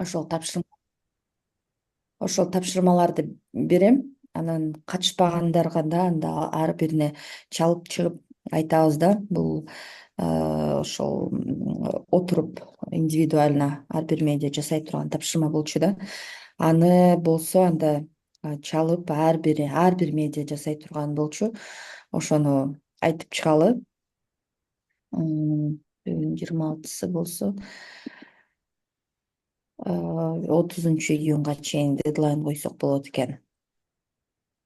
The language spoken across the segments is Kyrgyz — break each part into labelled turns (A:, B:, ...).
A: ошол тапшырма ошол тапшырмаларды берем. Анан катышпагандарга да анда ар бирине чалып чыгып айтабыз да. Бул ошол отуруп индивидуально ар бир медиа жасай турган тапшырма болчу да. Аны болсо анда чалып ар бир медиа жасай турган болчу. Ошону айтып чыгалы. Бүгүн 26-сы болсо 30 июнга чейин дедлайн койсок болот экен.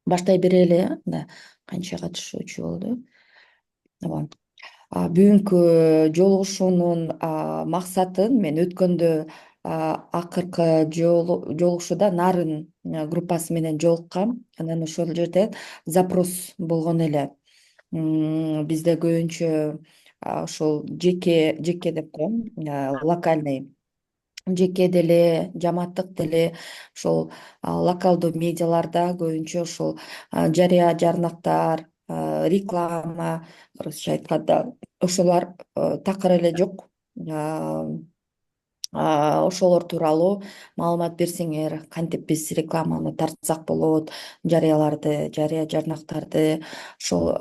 A: Баштай берели, да, канча катышуучу болду. Ооба. Бүгүнкү жолугушуунун максатын мен өткөндө акыркы жолугушууда Нарын группасы менен жолуккам. Анан ошол жерде запрос болгон эле. Бизде көбүнчө ошол жеке деп коем, локальный, жеке деле жамааттык деле ошол локалдуу медиаларда көбүнчө ошол жарыя жарнактар, реклама, орусча айтканда ошолор такыр эле жок. Ошолор тууралуу маалымат берсеңер, кантип биз рекламаны тартсак болот, жарыя жарнактарды, ошол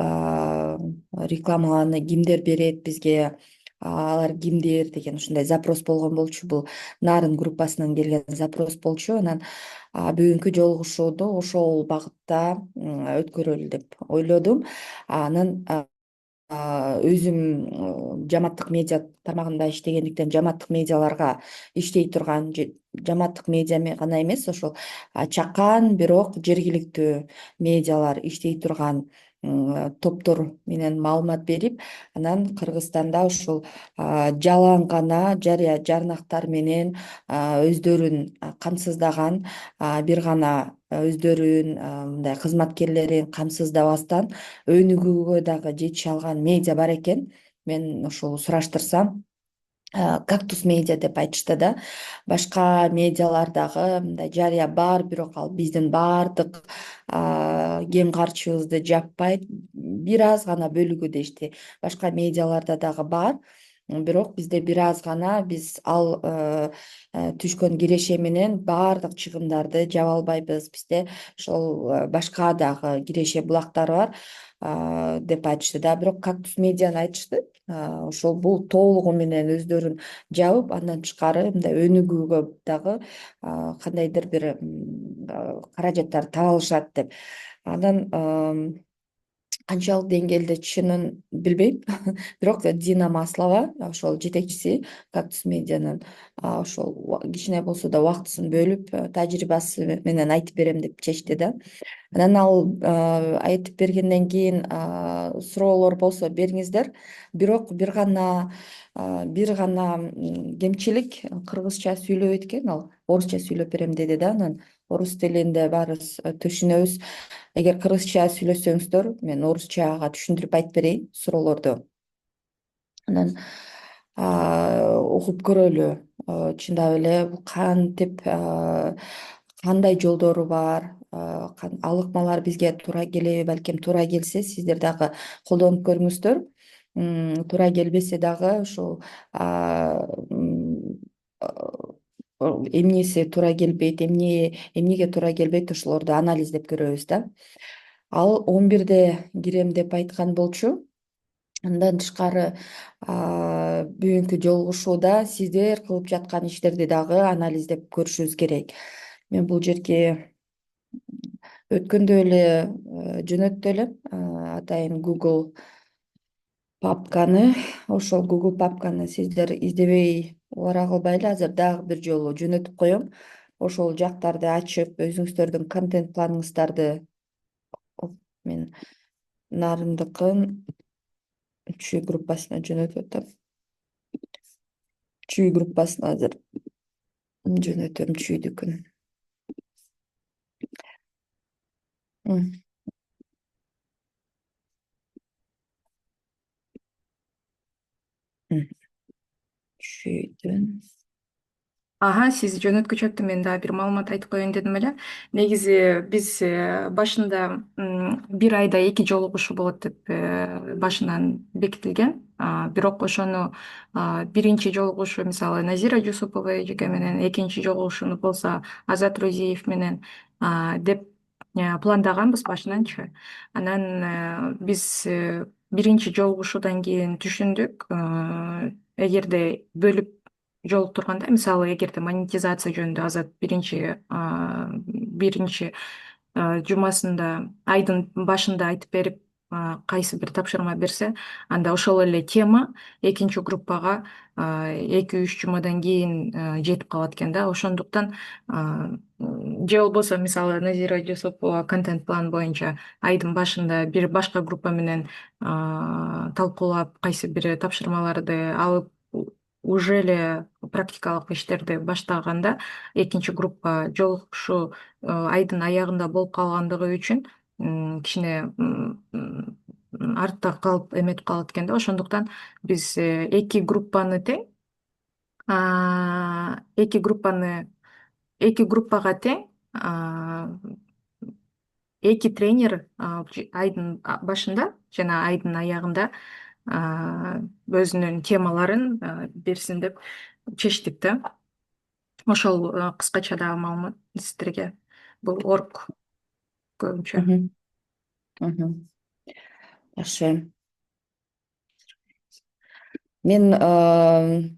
A: рекламаны кимдер берет бизге, алар кимдер деген ушундай запрос болгон болчу. Бул Нарын группасынан келген запрос болчу. Анан бүгүнкү жолугушууду ошол багытта өткөрөлү деп ойлодум. Анан өзүм жамааттык медиа тармагында иштегендиктен жамааттык медиаларга иштей турган, жамааттык медиа гана эмес, ошол чакан бирок жергиликтүү медиалар иштей турган топтор менен маалымат берип, анан Кыргызстанда ушул жалаң гана жарыя жарнактар менен өздөрүн камсыздаган, бир гана өздөрүн мындай кызматкерлерин камсыздабастан өнүгүүгө дагы жетише алган медиа бар экен. Мен ошол сураштырсам, кактус медиа деп айтышты да. Башка медиалар дагы мындай жарыя бар, бирок ал биздин баардык кем карчыбызды жаппайт, бир аз гана бөлүгү дешти. Башка медиаларда дагы бар, бирок бизде бир аз гана, биз ал түшкөн киреше менен баардык чыгымдарды жаба албайбыз. Бизде ошол башка дагы киреше булактары бар деп айтышты да. Бирок кактус медианы айтышты. Ошол бул толугу менен өздөрүн жабып, андан тышкары мындай өнүгүүгө дагы кандайдыр бир каражаттар таба алышат деп. Анан канчалык деңгээлде чынын билбейм. Бирок Дина Маслова, ошол жетекчиси кактус медианын, ошол кичине болсо да убактысын бөлүп, тажрыйбасы менен айтып берем деп чечти да. Анан ал айтып бергенден кийин суроолор болсо бериңиздер. Бирок бир гана кемчилик, кыргызча сүйлөбөйт экен ал. Орусча сүйлөп берем деди да. Анан орус тилинде баарыбыз түшүнөбүз. Эгер кыргызча сүйлөсөңүздөр, мен орусчага түшүндүрүп айтып берейин суроолорду. Анан угуп көрөлү, чындап эле бул кантип, кандай жолдору бар, ал ыкмалар бизге туура келеби, балким туура келсе сиздер дагы колдонуп көрүңүздөр. Туура келбесе дагы ушул эмнеси туура келбейт, эмнеге туура келбейт, ошолорду анализдеп көрөбүз да. Ал 11-де кирем деп айткан болчу. Андан тышкары бүгүнкү жолугушууда сиздер кылып жаткан иштерди дагы анализдеп көрүшүбүз керек. Мен бул жерге өткөндө эле жөнөттү элем атайын Google папканы. Ошол Google папканы сиздер издебей убара кылбайлы, азыр дагы бир жолу жөнөтүп коем. Ошол жактарды ачып, өзүңүздөрдүн контент планыңыздарды, мен Нарындыкын чүй группасына жөнөтүп атам. Чүй группасына азыр жөнөтөм, чүйдүкүн. Чүйдүн.
B: Сиз жөнөткүчү мен дагы бир маалымат айтып коеюн дедим эле. Негизи биз башында бир айда 2 жолугушуу болот деп башынан бекитилген. Бирок ошону биринчи жолугушуу мисалы Назира Жусупова эжеке менен, экинчи жолугушууну болсо Азат Розиев менен деп пландаганбыз башынанчы. Анан биз биринчи жолугушуудан кийин түшүндүк, эгерде бөлүп жолуктурганда, мисалы эгерде монетизация жөнүндө Азат биринчи жумасында, айдын башында айтып берип, кайсы бир тапшырма берсе, анда ошол эле тема экинчи группага 2-3 жумадан кийин жетип калат экен да. Ошондуктан же болбосо мисалы Назира Жусупова контент план боюнча айдын башында бир башка группа менен талкуулап, кайсы бир тапшырмаларды алып, уже эле практикалык иштерди баштаганда, экинчи группа жолугушуу айдын аягында болуп калгандыгы үчүн кичине артта калып эметип калат экен да. Ошондуктан биз эки группага тең эки тренер айдын башында жана айдын аягында өзүнүн темаларын берсин деп чечтик да. Ошол кыскача дагы маалымат сиздерге. Бул орг көбүнчө.
A: Мгм, мгм. Жакшы. Мен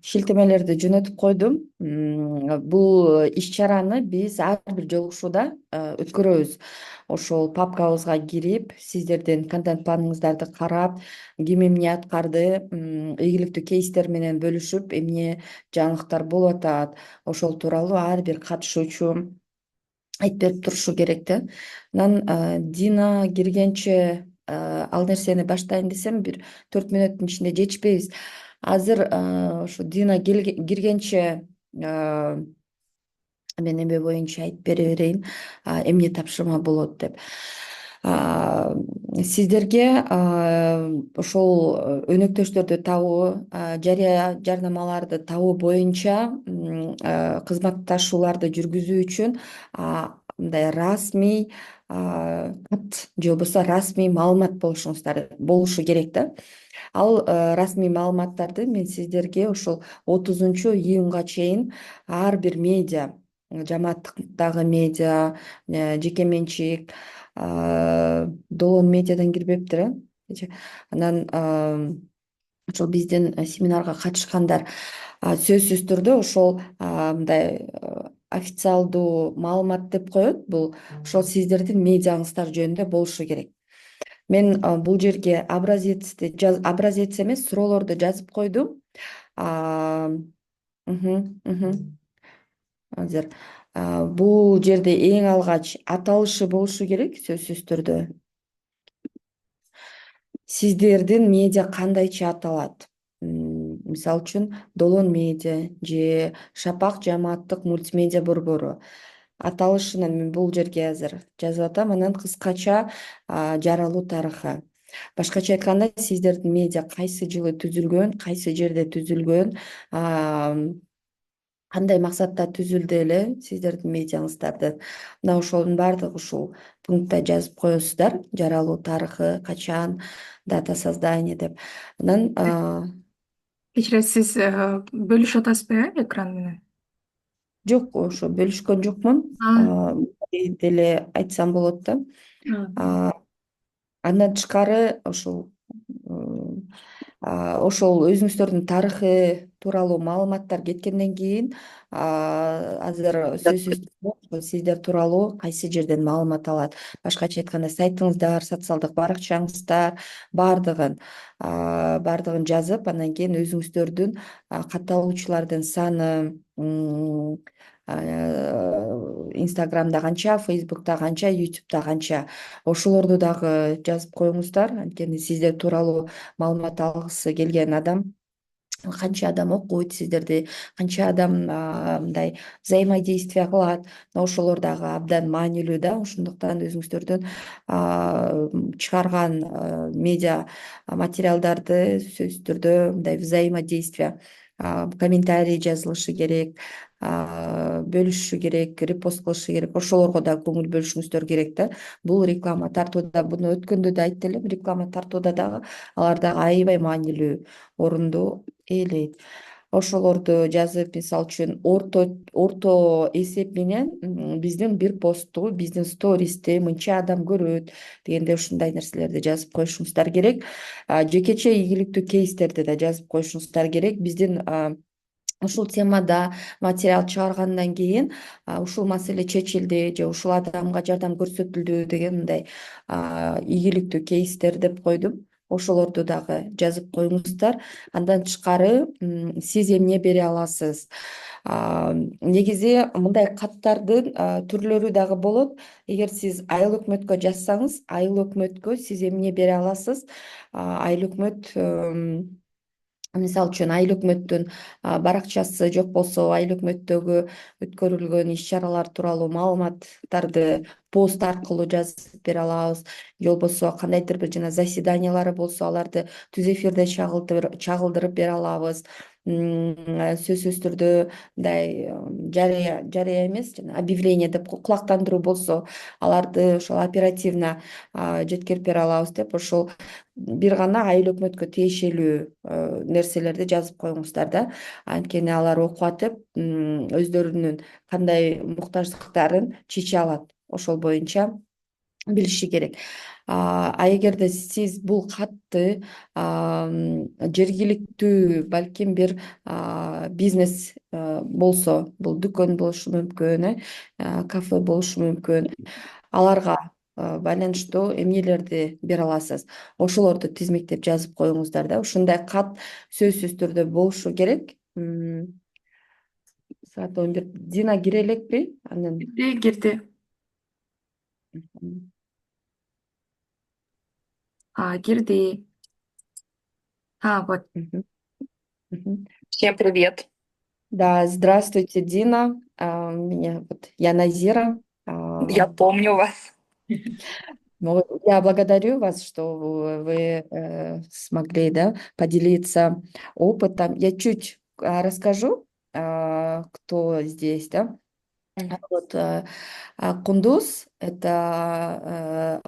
A: шилтемелерди жөнөтүп койдум. Бул иш-чараны биз ар бир жолугушууда өткөрөбүз. Ошол папкабызга кирип, сиздердин контент планыңыздарды карап, ким эмне аткарды, ийгиликтүү кейстер менен бөлүшүп, эмне жаңылыктар болуп атат, ошол тууралуу ар бир катышуучу айтып берип турушу керек да. Анан Дина киргенче ал нерсени баштайын десем, бир 4 мүнөттүн ичинде жетишпейбиз. Азыр ошо Дина киргенче мен эме боюнча айтып бере берейин, эмне тапшырма болот деп. Сиздерге ошол өнөктөштөрдү табуу, жарыя жарнамаларды табуу боюнча кызматташууларды жүргүзүү үчүн мындай расмий кат же болбосо расмий маалымат болушу керек да. Ал расмий маалыматтарды мен сиздерге ошол 30-июнга чейин ар бир медиа, жамааттыктагы медиа, жеке менчик, Долон медиадан кирбептир, анан ошол биздин семинарга катышкандар сөзсүз түрдө ошол мындай официалдуу маалымат деп коет. Бул ошол сиздердин медиаңыздар жөнүндө болушу керек. Мен бул жерге образец эмес, суроолорду жазып койдум. Азыр бул жерде эң алгач аталышы болушу керек сөзсүз түрдө. Сиздердин медиа кандайча аталат? Мисалы үчүн Долон медиа же Шапак жамааттык мультимедиа борбору. Аталышын мен бул жерге азыр жазып атам. Анан кыскача жаралуу тарыхы. Башкача айтканда, сиздердин медиа кайсы жылы түзүлгөн, кайсы жерде түзүлгөн, кандай максатта түзүлдү эле сиздердин медиаңыздарды. Мына ошонун баардыгы ушул пунктта жазып коесуздар. Жаралуу тарыхы, качан, дата создания деп. Анан
B: Кечиресиз, сиз бөлүшүп атасызбы экран менен?
A: жок, ошо бөлүшкөн жокмун. Деле айтсам болот да. Андан тышкары ошол өзүңүздөрдүн тарыхы тууралуу маалыматтар кеткенден кийин азыр сөзсүз түрдө сиздер тууралуу кайсы жерден маалымат алат, башкача айтканда сайтыңыздар, социалдык баракчаңыздар баардыгын жазып, андан кийин өзүңүздөрдүн катталуучулардын саны Инстаграмда канча, Фейсбукта канча, Ютубта канча, ошолорду дагы жазып коюңуздар. Анткени сиздер тууралуу маалымат алгысы келген адам, канча адам окуйт сиздерди, канча адам мындай взаимодействие кылат, ошолор дагы абдан маанилүү да. Ошондуктан өзүңүздөрдүн чыгарган медиа материалдарды сөзсүз түрдө мындай взаимодействие, комментарий жазылышы керек, бөлүшүшү керек, репост кылышы керек, ошолорго да көңүл бөлүшүңүздөр керек да. Бул реклама тартууда, буну өткөндө да айтып элем, реклама тартууда дагы алар дагы аябай маанилүү орунду ээлейт. Ошолорду жазып, мисалы үчүн орто эсеп менен биздин бир постту, биздин стористи мынча адам көрөт дегенде ушундай нерселерди жазып коюшуңуздар керек. Жекече ийгиликтүү кейстерди да жазып коюшуңуздар керек. Биздин ушул темада материал чыгаргандан кийин ушул маселе чечилди же ушул адамга жардам көрсөтүлдү деген мындай ийгиликтүү кейстер деп койдум. Ошолорду дагы жазып коюңуздар. Андан тышкары сиз эмне бере аласыз? Негизи мындай каттардын түрлөрү дагы болот. Эгер сиз айыл өкмөткө жазсаңыз, айыл өкмөткө сиз эмне бере аласыз? Айыл өкмөт мисалы үчүн айыл өкмөттүн баракчасы жок болсо, айыл өкмөттөгү өткөрүлгөн иш чаралар тууралуу маалыматтарды пост аркылуу жазып бере алабыз. Же болбосо кандайдыр бир жана заседаниялары болсо, аларды түз эфирде чагылдырып бере алабыз. Сөзсүз түрдө мындай жарыя эмес, жана объявление деп кулактандыруу болсо, аларды ошол оперативно жеткирип бере алабыз деп ошол бир гана айыл өкмөткө тиешелүү нерселерди жазып коюңуздар да. Анткени алар окуп атып өздөрүнүн кандай муктаждыктарын чече алат, ошол боюнча билиши керек. Эгерде сиз бул катты жергиликтүү балким бир бизнес болсо, бул дүкөн болушу мүмкүн, кафе болушу мүмкүн, аларга байланыштуу эмнелерди бере аласыз, ошолорду тизмектеп жазып коюңуздар да. Ушундай кат сөзсүз түрдө болушу керек. Саат 11. Дина кире элекпи? Анан
B: Кирди. Кирди. Вот.
C: Всем привет.
A: Да, здравствуйте, Дина. Я Назира.
C: Я помню вас.
A: Я благодарю вас, что вы смогли, да, поделиться опытом. Я чуть расскажу, кто здесь, да. Вот, Кундуз — это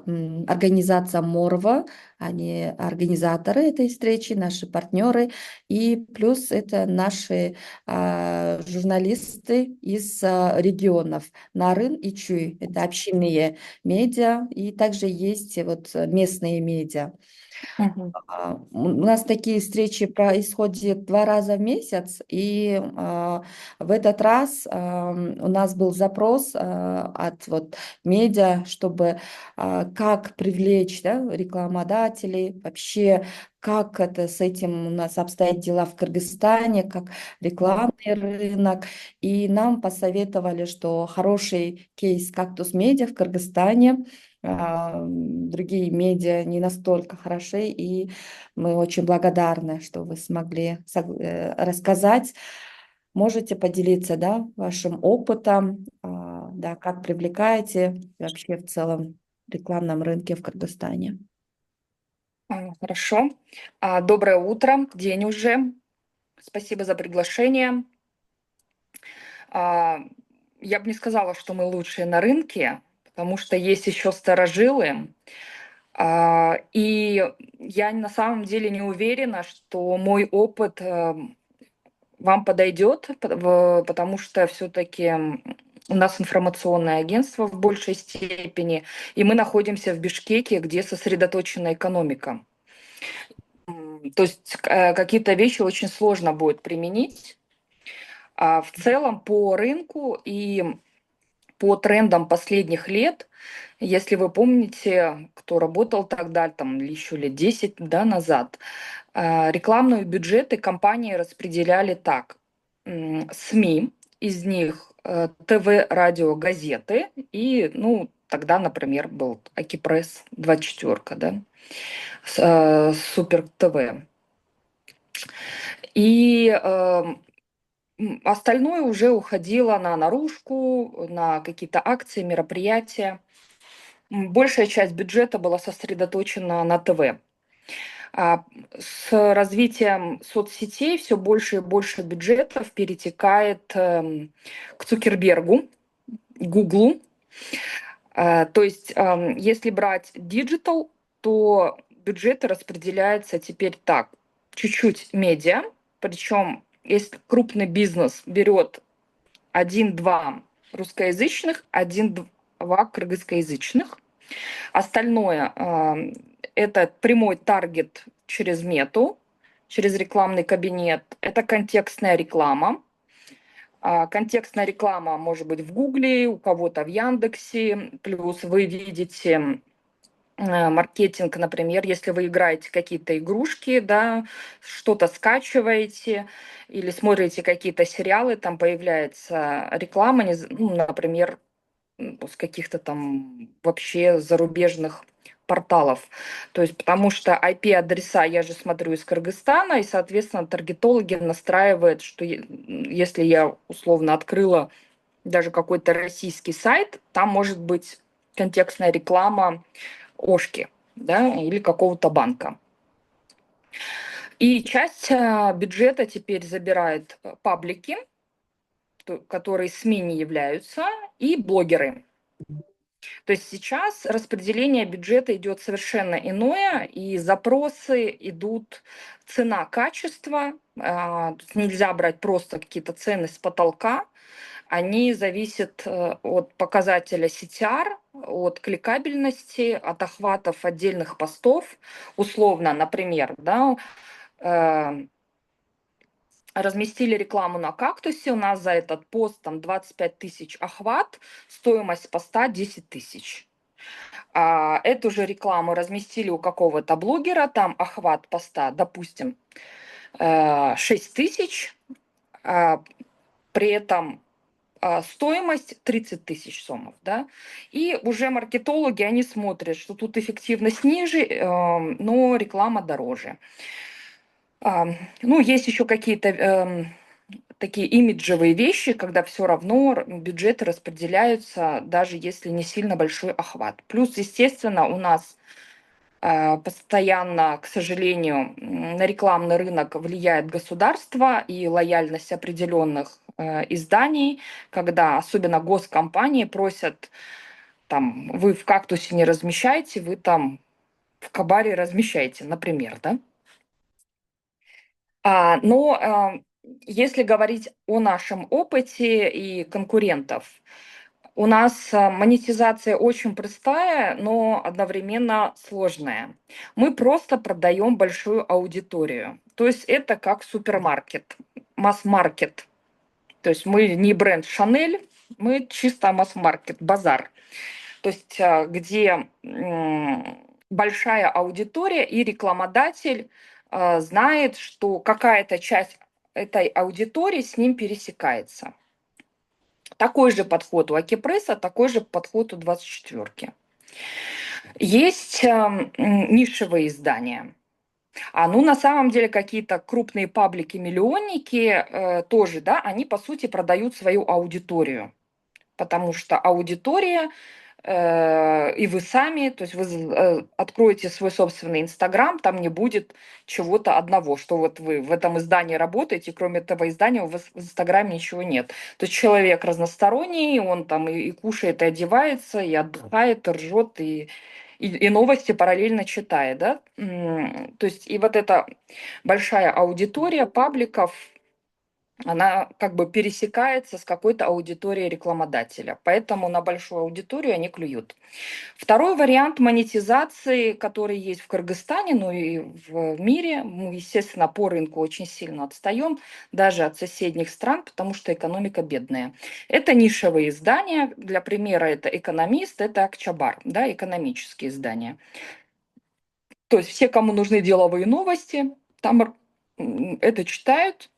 A: организация Морва, они организаторы этой встречи, наши партнеры, и плюс это наши журналисты из регионов Нарын и Чуй, это общинные медиа, и также есть вот местные медиа. У нас такие встречи происходят 2 раза в месяц, и в этот раз у нас был запрос от вот медиа, чтобы как привлечь, да, рекламодателей, вообще как это с этим у нас обстоят дела в Кыргызстане, как рекламный рынок. И нам посоветовали, что хороший кейс «Кактус Медиа» в Кыргызстане, другие медиа не настолько хороши, и мы очень благодарны, что вы смогли рассказать. Можете поделиться, да, вашим опытом, да, как привлекаете вообще в целом в рекламном рынке в Кыргызстане.
C: Хорошо. Доброе утро, день уже. Спасибо за приглашение. Я бы не сказала, что мы лучшие на рынке, потому что есть еще старожилы. И я на самом деле не уверена, что мой опыт вам подойдет, потому что все-таки у нас информационное агентство в большей степени, и мы находимся в Бишкеке, где сосредоточена экономика. То есть какие-то вещи очень сложно будет применить. В целом по рынку и по трендам последних лет, если вы помните, кто работал тогда, там еще лет 10, да, назад, рекламные бюджеты компании распределяли так. СМИ, из них ТВ, радио, газеты и, ну, тогда, например, был Акипресс 24, да, Супер ТВ. И остальное уже уходило на наружку, на какие-то акции, мероприятия. Большая часть бюджета была сосредоточена на ТВ. А, С развитием соцсетей все больше и больше бюджетов перетекает к Цукербергу, Гуглу. То есть, если брать диджитал, то бюджеты распределяются теперь так. Чуть-чуть медиа, причем если крупный бизнес берет один-два русскоязычных, один-два кыргызскоязычных. Остальное это прямой таргет через мету, через рекламный кабинет. Это контекстная реклама. Контекстная реклама может быть в Гугле, у кого-то в Яндексе. Плюс вы видите маркетинг, например, если вы играете какие-то игрушки, да, что-то скачиваете или смотрите какие-то сериалы, там появляется реклама, ну, например, с каких-то там вообще зарубежных порталов. То есть потому что IP-адреса я же смотрю из Кыргызстана, и, соответственно, таргетологи настраивают, что если я условно открыла даже какой-то российский сайт, там может быть контекстная реклама Ошки, да, или какого-то банка. И часть бюджета теперь забирают паблики, которые СМИ не являются, и блогеры. То есть сейчас распределение бюджета идет совершенно иное, и запросы идут цена-качество. Нельзя брать просто какие-то цены с потолка. Они зависят от показателя CTR, от кликабельности, от охватов отдельных постов. Условно, например, да, разместили рекламу на кактусе, у нас за этот пост там 25 тысяч охват, стоимость поста 10 тысяч. Эту же рекламу разместили у какого-то блогера, там охват поста, допустим, 6 тысяч, при этом стоимость 30 тысяч сомов, да, и уже маркетологи, они смотрят, что тут эффективность ниже, но реклама дороже. Ну, есть еще какие-то такие имиджевые вещи, когда все равно бюджеты распределяются, даже если не сильно большой охват. Плюс, естественно, у нас постоянно, к сожалению, на рекламный рынок влияет государство и лояльность определенных изданий, когда особенно госкомпании просят, там, вы в кактусе не размещаете, вы там в кабаре размещаете, например, да? Но если говорить о нашем опыте и конкурентов, у нас монетизация очень простая, но одновременно сложная. Мы просто продаем большую аудиторию. То есть это как супермаркет, масс-маркет. То есть мы не бренд Шанель, мы чисто масс-маркет, базар. То есть где большая аудитория и рекламодатель знает, что какая-то часть этой аудитории с ним пересекается. Такой же подход у Акипресса, такой же подход у 24-ки. Есть нишевые издания. Ну, на самом деле, какие-то крупные паблики-миллионники тоже, да, они, по сути, продают свою аудиторию. Потому что аудитория и вы сами, то есть вы откроете свой собственный Инстаграм, там не будет чего-то одного, что вот вы в этом издании работаете, кроме этого издания у вас в Инстаграме ничего нет. То есть человек разносторонний, он там и кушает, и одевается, и отдыхает, и ржет, и новости параллельно читает, да. То есть и вот эта большая аудитория пабликов, она как бы пересекается с какой-то аудиторией рекламодателя. Поэтому на большую аудиторию они клюют. Второй вариант монетизации, который есть в Кыргызстане, ну и в мире, мы, естественно, по рынку очень сильно отстаем, даже от соседних стран, потому что экономика бедная. Это нишевые издания. Для примера это «Экономист», это «Акчабар», да, экономические издания. То есть все, кому нужны деловые новости, там это читают.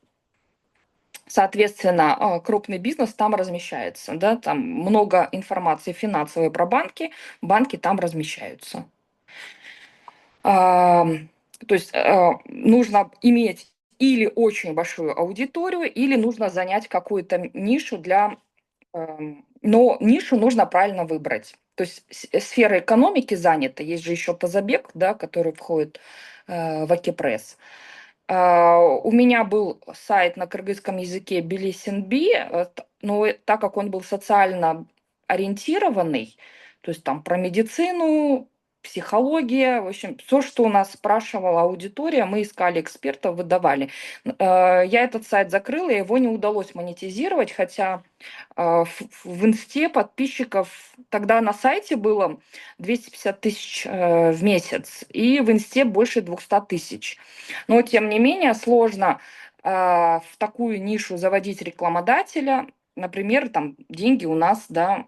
C: Соответственно, крупный бизнес там размещается, да, там много информации финансовой про банки, банки там размещаются. То есть нужно иметь или очень большую аудиторию, или нужно занять какую-то нишу для... Но нишу нужно правильно выбрать. То есть сфера экономики занята, есть же еще Тазабек, да, который входит в Акипресс. У меня был сайт на кыргызском языке Билисинби, но так как он был социально ориентированный, то есть там про медицину, психология, в общем, все, что у нас спрашивала аудитория, мы искали экспертов, выдавали. Я этот сайт закрыла, его не удалось монетизировать, хотя в Инсте подписчиков тогда на сайте было 250 тысяч в месяц, и в Инсте больше 200 тысяч. Но, тем не менее, сложно в такую нишу заводить рекламодателя. Например, там деньги у нас, да,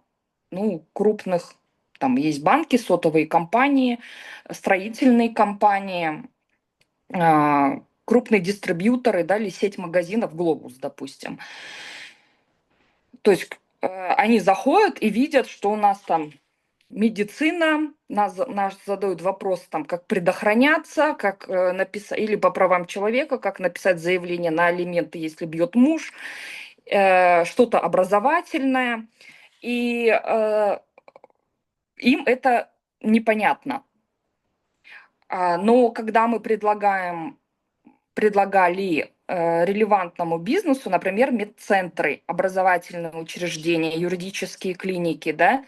C: ну, крупных, там есть банки, сотовые компании, строительные компании, крупные дистрибьюторы, да, или сеть магазинов «Глобус», допустим. То есть они заходят и видят, что у нас там медицина, нас задают вопрос, там, как предохраняться, как написать, или по правам человека, как написать заявление на алименты, если бьет муж, что-то образовательное. И им это непонятно. Но когда мы предлагали релевантному бизнесу, например, медцентры, образовательные учреждения, юридические клиники, да,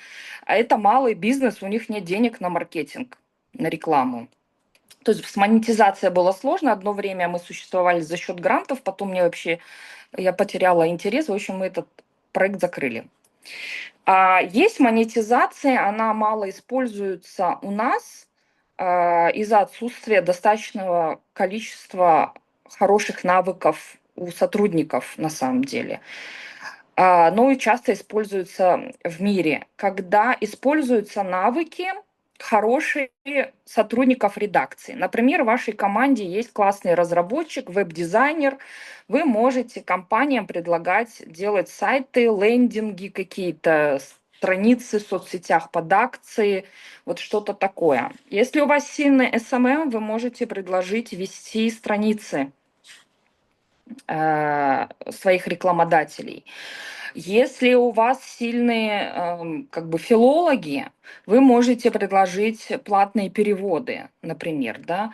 C: а это малый бизнес, у них нет денег на маркетинг, на рекламу. То есть с монетизацией было сложно. Одно время мы существовали за счет грантов, потом я потеряла интерес, в общем, мы этот проект закрыли. А есть монетизация, она мало используется у нас из-за отсутствия достаточного количества хороших навыков у сотрудников на самом деле. Но и часто используется в мире, когда используются навыки хорошие сотрудников редакции. Например, в вашей команде есть классный разработчик, веб-дизайнер. Вы можете компаниям предлагать делать сайты, лендинги какие-то, страницы в соцсетях под акции, вот что-то такое. Если у вас сильный SMM, вы можете предложить вести страницы своих рекламодателей. Если у вас сильные как бы филологи, вы можете предложить платные переводы, например, да,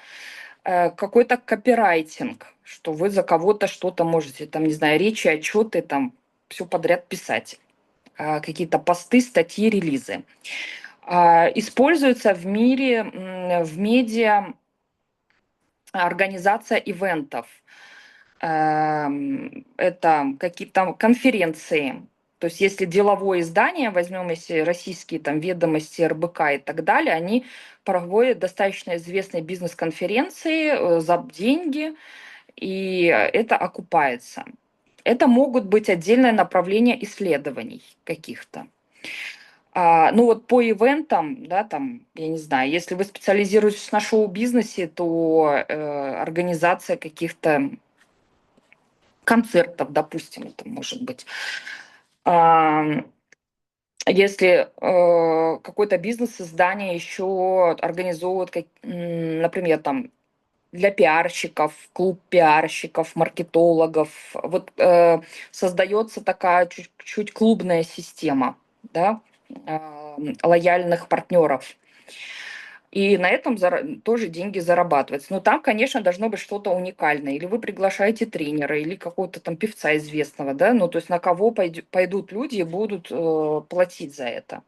C: какой-то копирайтинг, что вы за кого-то что-то можете, там, не знаю, речи, отчеты, там, все подряд писать, какие-то посты, статьи, релизы. Используется в мире, в медиа организация ивентов. Это какие-то конференции. То есть если деловое издание, возьмем если российские там ведомости, РБК и так далее, они проводят достаточно известные бизнес-конференции за деньги, и это окупается. Это могут быть отдельное направление исследований каких-то. Ну вот по ивентам, да, там, я не знаю, если вы специализируетесь на шоу-бизнесе, то организация каких-то концертов, допустим, это может быть. Если какой-то бизнес-издание еще организовывает, например, там для пиарщиков, клуб пиарщиков, маркетологов, вот создается такая чуть-чуть клубная система, да, лояльных партнеров. И на этом тоже деньги зарабатываются. Но там, конечно, должно быть что-то уникальное. Или вы приглашаете тренера, или какого-то там певца известного, да, ну, то есть на кого пойдут люди и будут платить за это.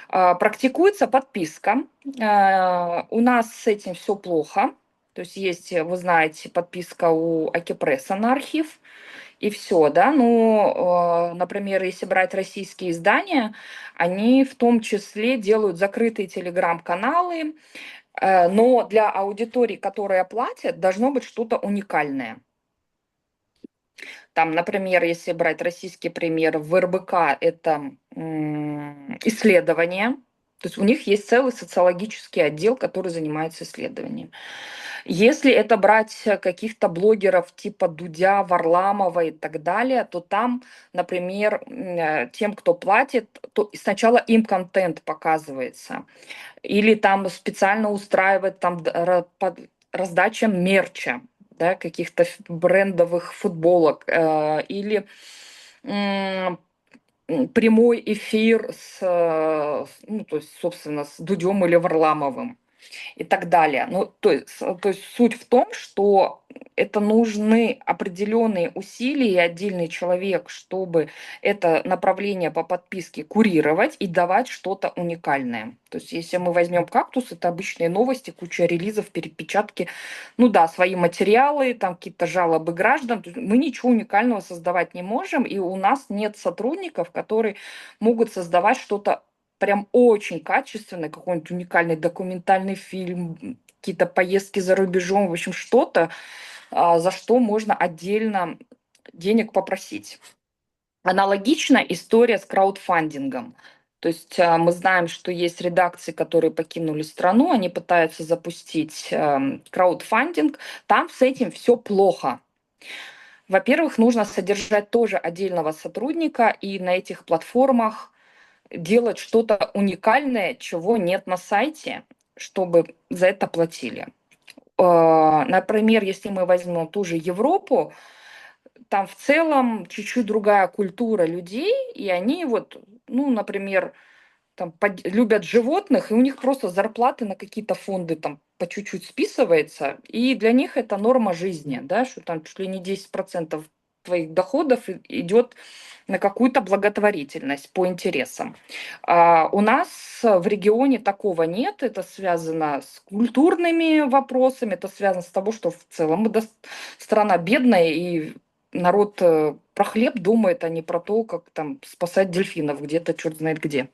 C: Практикуется подписка. У нас с этим все плохо. То есть, вы знаете, подписка у Акипресса на архив, и все, да. Ну, например, если брать российские издания, они в том числе делают закрытые телеграм-каналы, но для аудитории, которая платит, должно быть что-то уникальное. Там, например, если брать российский пример, в РБК это исследования, то есть у них есть целый социологический отдел, который занимается исследованием. Если это брать каких-то блогеров типа Дудя, Варламова и так далее, то там, например, тем, кто платит, то сначала им контент показывается. Или там специально устраивает там раздача мерча, да, каких-то брендовых футболок, или прямой эфир ну, то есть, собственно, с Дудем или Варламовым. и так далее. Ну, то есть суть в том, что это нужны определенные усилия и отдельный человек, чтобы это направление по подписке курировать и давать что-то уникальное. То есть если мы возьмем «Кактус», это обычные новости, куча релизов, перепечатки, ну да, свои материалы, там какие-то жалобы граждан. То есть мы ничего уникального создавать не можем, и у нас нет сотрудников, которые могут создавать что-то прям очень качественный, какой-нибудь уникальный документальный фильм, какие-то поездки за рубежом, в общем, что-то, за что можно отдельно денег попросить. Аналогичная история с краудфандингом. То есть мы знаем, что есть редакции, которые покинули страну, они пытаются запустить краудфандинг, там с этим все плохо. Во-первых, нужно содержать тоже отдельного сотрудника, и на этих платформах делать что-то уникальное, чего нет на сайте, чтобы за это платили. Например, если мы возьмем ту же Европу, там в целом чуть-чуть другая культура людей, и они вот, ну, например, там любят животных, и у них просто зарплаты на какие-то фонды там по чуть-чуть списывается, и для них это норма жизни, да, что там чуть ли не 10% твоих доходов идет на какую-то благотворительность по интересам. У нас в регионе такого нет, это связано с культурными вопросами, это связано с того, что в целом мы страна бедная, и народ про хлеб думает, а не про то, как там спасать дельфинов где-то, черт знает где.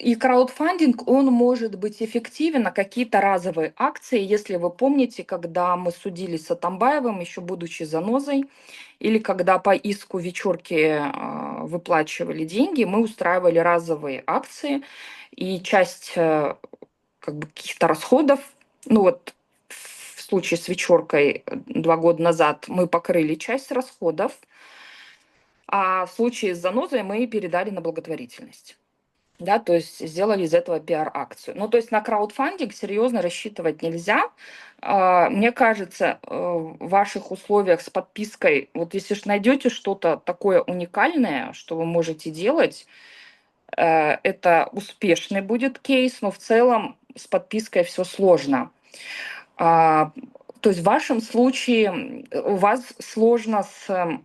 C: И краудфандинг, он может быть эффективен на какие-то разовые акции. Если вы помните, когда мы судились с Атамбаевым, еще будучи занозой, или когда по иску вечерки выплачивали деньги, мы устраивали разовые акции, и часть как бы каких-то расходов, ну вот в случае с вечеркой 2 года назад мы покрыли часть расходов, а в случае с занозой мы передали на благотворительность. Да, то есть сделали из этого пиар-акцию. Ну, то есть на краудфандинг серьезно рассчитывать нельзя. Мне кажется, в ваших условиях с подпиской, вот если ж найдете что-то такое уникальное, что вы можете делать, это успешный будет кейс, но в целом с подпиской все сложно. То есть в вашем случае у вас сложно с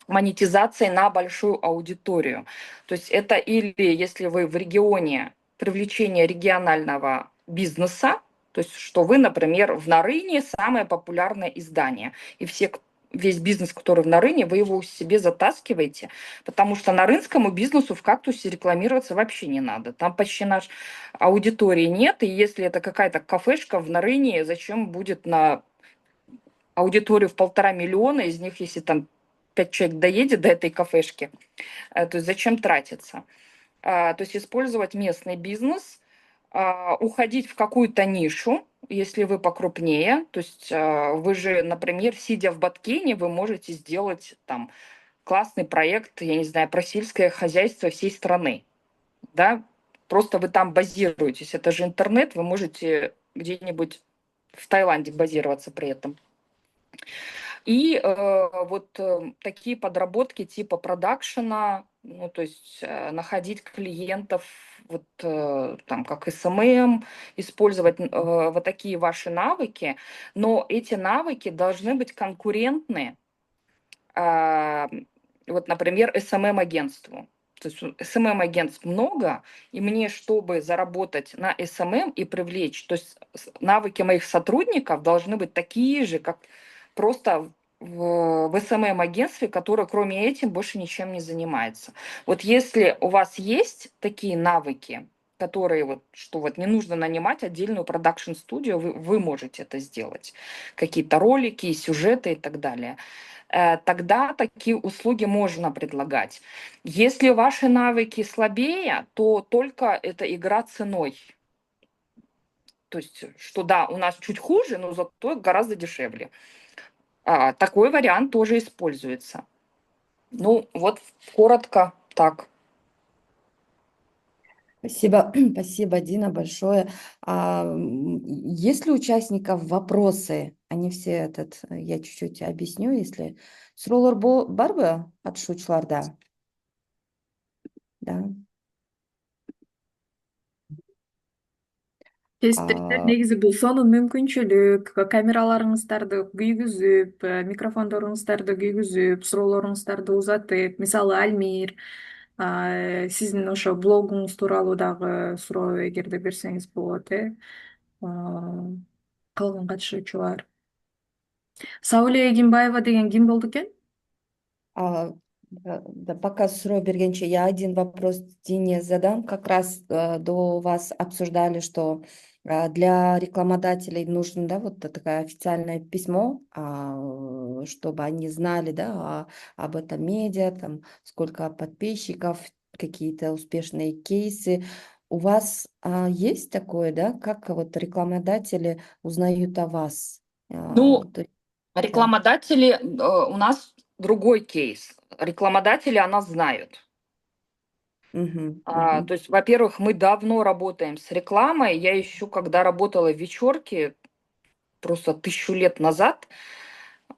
C: монетизацией на большую аудиторию. То есть это или если вы в регионе, привлечение регионального бизнеса, то есть что вы, например, в Нарыне самое популярное издание, и весь бизнес, который в Нарыне, вы его себе затаскиваете, потому что нарынскому бизнесу в «Кактусе» рекламироваться вообще не надо. Там почти наш аудитории нет, и если это какая-то кафешка в Нарыне, зачем будет на аудиторию в 1,5 миллиона, из них, если там 5 человек доедет до этой кафешки, то есть зачем тратиться? То есть использовать местный бизнес, уходить в какую-то нишу, если вы покрупнее. То есть вы же, например, сидя в Баткене, вы можете сделать там классный проект, я не знаю, про сельское хозяйство всей страны. Да? Просто вы там базируетесь. Это же интернет, вы можете где-нибудь в Таиланде базироваться при этом. И такие подработки типа продакшена, ну, то есть находить клиентов, вот там как SMM, использовать вот такие ваши навыки, но эти навыки должны быть конкурентны, а, вот, например, SMM-агентству. То есть SMM-агентств много, и мне, чтобы заработать на SMM и привлечь, то есть навыки моих сотрудников должны быть такие же, как просто в SMM-агентстве, которое кроме этим больше ничем не занимается. Вот если у вас есть такие навыки, которые вот, что вот не нужно нанимать отдельную продакшн-студию, вы можете это сделать. Какие-то ролики, сюжеты и так далее. Тогда такие услуги можно предлагать. Если ваши навыки слабее, то только это игра ценой. То есть, что да, у нас чуть хуже, но зато гораздо дешевле. Такой вариант тоже используется. Ну, вот коротко так.
A: Спасибо, спасибо, Дина, большое. Есть ли у участников вопросы? Они все я чуть-чуть объясню, если Сурулар бар бы да?
B: Тесттештер
A: А,
B: негизи бул сонун мүмкүнчүлүк. Камераларыңыздарды күйгүзүп, микрофондоруңуздарды күйгүзүп, суроолоруңуздарды узатып, мисалы Альмир, сиздин ошо блогуңуз тууралуу дагы суроо эгерде берсеңиз болот, калган катышуучулар. Сауле Эгимбаева деген ким болду экен?
A: да, пока суроо бергенче я один вопрос Дине задам. Как раз до вас обсуждали, что для рекламодателей нужно, да, вот такое официальное письмо, чтобы они знали, да, об этом медиа, там, сколько подписчиков, какие-то успешные кейсы. У вас есть такое, да, как вот рекламодатели узнают о вас?
C: Ну,
A: То есть, да.
C: рекламодатели, у нас другой кейс. Рекламодатели о нас знают.
A: Мгм,
C: То
A: мгм.
C: есть, во-первых, мы давно работаем с рекламой. Я еще, когда работала в вечерке, просто 1000 лет назад,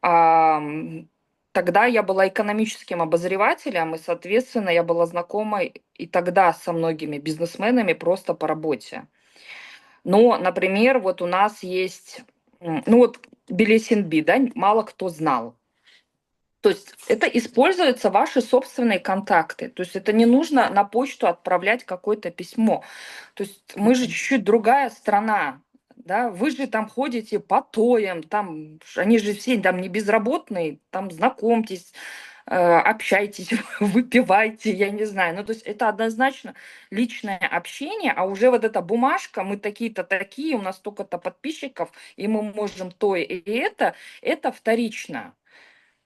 C: тогда я была экономическим обозревателем, и, соответственно, я была знакома и тогда со многими бизнесменами просто по работе. Но, например, вот у нас есть, ну вот Белесинби, да, мало кто знал. То есть это используются ваши собственные контакты. То есть это не нужно на почту отправлять какое-то письмо. То есть мы же чуть-чуть другая страна. Да, вы же там ходите по тоям, там, они же все там не безработные, там знакомьтесь, общайтесь, выпивайте, я не знаю. Ну, то есть это однозначно личное общение, а уже вот эта бумажка, мы такие-то такие, у нас столько-то подписчиков, и мы можем то и это вторично.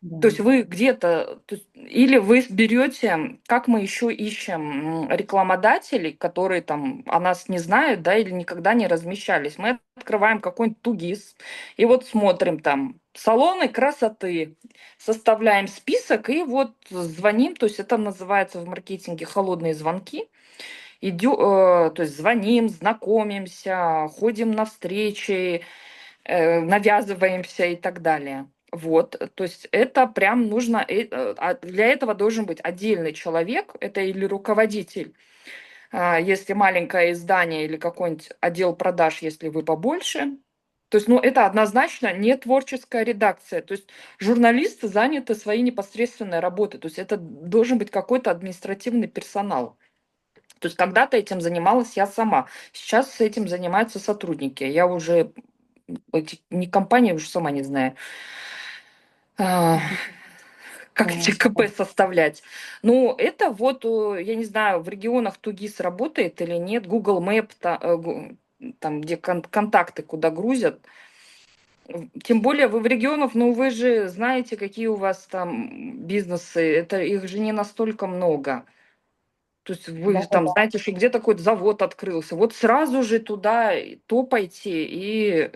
C: То
A: Да.
C: есть вы где-то, или вы берете, как мы еще ищем рекламодателей, которые там о нас не знают, да, или никогда не размещались. Мы открываем какой-нибудь Тугис и вот смотрим там салоны красоты, составляем список и вот звоним, то есть это называется в маркетинге холодные звонки. То есть звоним, знакомимся, ходим на встречи, навязываемся и так далее. Вот, то есть это прям нужно, для этого должен быть отдельный человек, это или руководитель, если маленькое издание, или какой-нибудь отдел продаж, если вы побольше. То есть, ну, это однозначно не творческая редакция. То есть журналисты заняты своей непосредственной работой. То есть это должен быть какой-то административный персонал. То есть когда-то этим занималась я сама. Сейчас этим занимаются сотрудники. Я уже не компания, уже сама не знаю, а,
A: Мгм.
C: как эти
A: Да,
C: КП составлять. Ну, это вот, я не знаю, в регионах Тугис работает или нет. Google Map, там, где контакты, куда грузят. Тем более вы в регионах, ну, вы же знаете, какие у вас там бизнесы. Это их же не настолько много. То есть вы
A: да,
C: же
A: да,
C: там знаете, что где такой завод открылся. Вот сразу же туда топайте и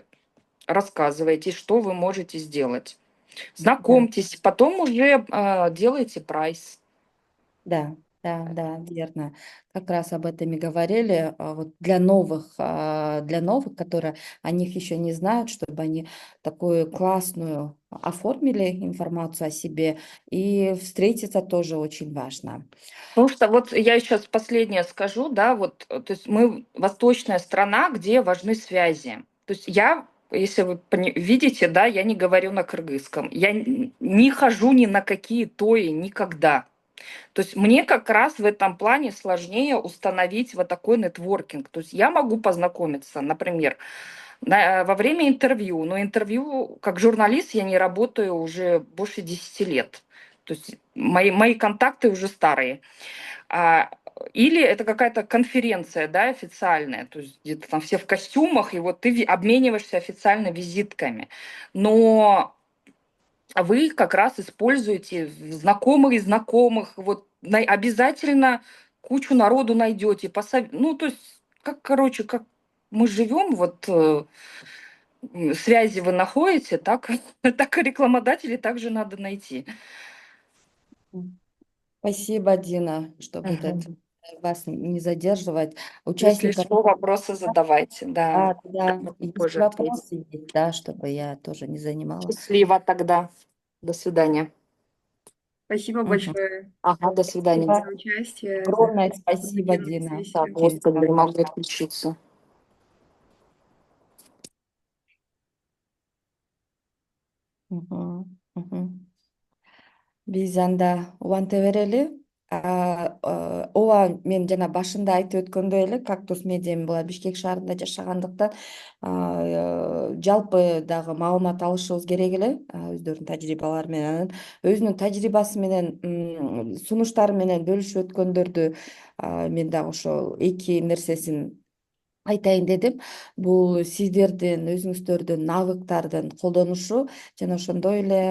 C: рассказывайте, что вы можете сделать.
A: да,
C: Знакомьтесь, потом уже делайте прайс.
A: да, да, да, верно. Как раз об этом и говорили. Вот для новых, которые о них еще не знают, чтобы они такую классную оформили информацию о себе, и встретиться тоже очень важно.
C: Потому что вот я сейчас последнее скажу, да, вот, то есть мы восточная страна, где важны связи. То есть я, если вы видите, да, я не говорю на кыргызском, я не хожу ни на какие тои никогда. То есть мне как раз в этом плане сложнее установить вот такой нетворкинг. То есть я могу познакомиться, например, во время интервью, но интервью как журналист я не работаю уже больше 10 лет. То есть мои контакты уже старые. А, Или это какая-то конференция, да, официальная, то есть где-то там все в костюмах, и вот ты обмениваешься официально визитками. Но вы как раз используете знакомых из знакомых, вот обязательно кучу народу найдете, ну, то есть, как, короче, как мы живем, вот связи вы находите, так, так и рекламодателей также надо найти.
A: Спасибо, Дина, чтобы
C: Мгм.
A: вас не задерживать.
C: Если
A: Участников,
C: что, вопросы задавайте, да.
A: да,
C: Могу
A: есть
C: позже ответить.
A: вопросы, есть, да, чтобы я тоже не занимала.
C: Счастливо тогда. До свидания.
B: Спасибо
A: Мгм.
B: большое
C: Ага, до свидания.
B: за
A: Спасибо.
B: участие, за
A: Огромное спасибо,
B: конструктивную
A: Дина.
C: Так,
B: сессию.
A: Через
C: господи, не
A: звонок.
C: могу отключиться.
A: Мгм, мгм. Биз анда убанта берели. Ооба, мен жана башында айтып өткөндөй эле Кактус медиа эми буга Бишкек шаарында жашагандыктан жалпы дагы маалымат алышыбыз керек эле, өздөрүнүн тажрыйбалары менен, анан өзүнүн тажрыйбасы менен, сунуштары менен бөлүшүп өткөндөрдү мен дагы ошол эки нерсесин айтайын дедим. Бул сиздердин өзүңүздөрдүн навыктардын колдонушу жана ошондой эле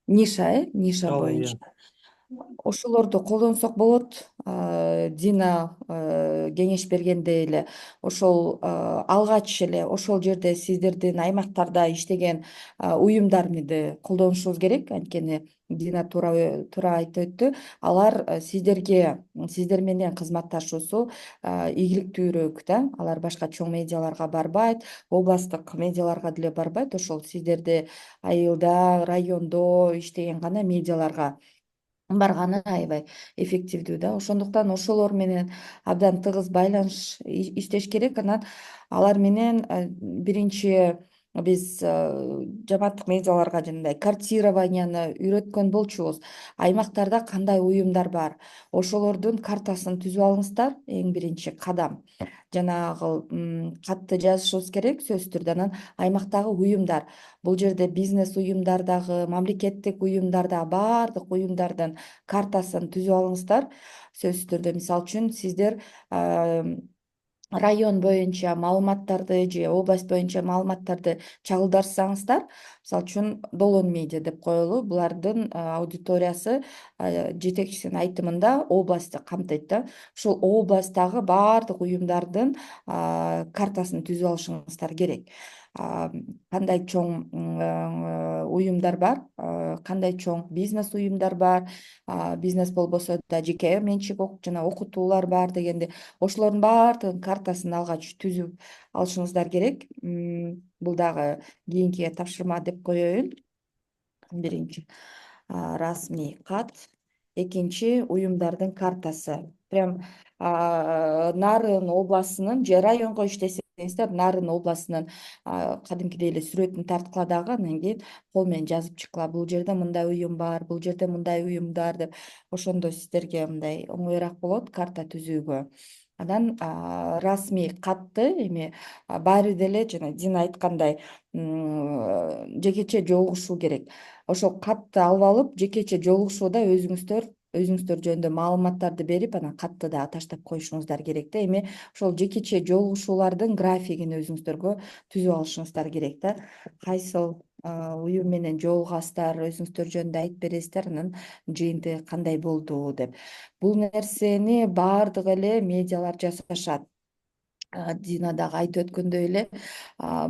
A: ниша
D: Ооба,
A: боюнча
D: иә.
A: ошолорду колдонсок болот. Дина кеңеш бергендей эле ошол алгач эле ошол жерде сиздердин аймактарда иштеген уюмдарды колдонушубуз керек. Анткени Дина туура айтып өттү. Алар сиздер менен кызматташуусу ийгиликтүүрөөк да. Алар башка чоң медиаларга барбайт, областтык медиаларга деле барбайт. Ошол сиздерде айылда, райондо иштеген гана медиаларга барганы аябай эффективдүү да. Ошондуктан ошолор менен абдан тыгыз байланыш иштеш керек. Анан алар менен биринчи биз жамааттык медиаларга жанагындай картированияны үйрөткөн болчубуз. Аймактарда кандай уюмдар бар, ошолордун картасын түзүп алыңыздар. Эң биринчи кадам. Жанагы катты жазышыбыз керек сөзсүз түрдө. Анан аймактагы уюмдар. Бул жерде бизнес уюмдар дагы, мамлекеттик уюмдар дагы, баардык уюмдардын картасын түзүп алыңыздар. Сөзсүз түрдө, мисалы үчүн сиздер район боюнча маалыматтарды же область боюнча маалыматтарды чагылдырсаңыздар, мисалы үчүн Долон медиа деп коелу, булардын аудиториясы жетекчисинин айтымында областты камтыйт да. Ушул областтагы баардык уюмдардын картасын түзүп алышыңыздар керек. Кандай чоң уюмдар бар, кандай чоң бизнес уюмдар бар, бизнес болбосо да жеке менчик жана окутуулар бар дегенде, ошолордун баардыгынын картасын алгач түзүп алышыңыздар керек. Бул дагы кийинкиге тапшырма деп коеюн. Биринчи расмий кат, экинчи уюмдардын картасы. Прям Нарын областынын же районго иштесеңиздер, Нарын областынын кадимкидей эле сүрөтүн тарткыла дагы, анан кийин кол менен жазып чыккыла. Бул жерде мындай уюм бар, бул жерде мындай уюмдар деп. Ошондо сиздерге мындай оңоюраак болот карта түзүүгө. Анан расмий катты эми баары деле жана Дина айткандай жекече жолугушуу керек. Ошол катты алып алып, жекече жолугушууда өзүңүздөр жөнүндө маалыматтарды берип, анан катты дагы таштап коюшуңуздар керек да. Эми ошол жекече жолугушуулардын графигин өзүңүздөргө түзүп алышыңыздар керек да. Кайсыл уюм менен жолугасыздар, өзүңүздөр жөнүндө айтып бересиздер, анан жыйынтыгы кандай болду деп. Бул нерсени баардык эле медиалар жасашат. Дина дагы айтып өткөндөй эле,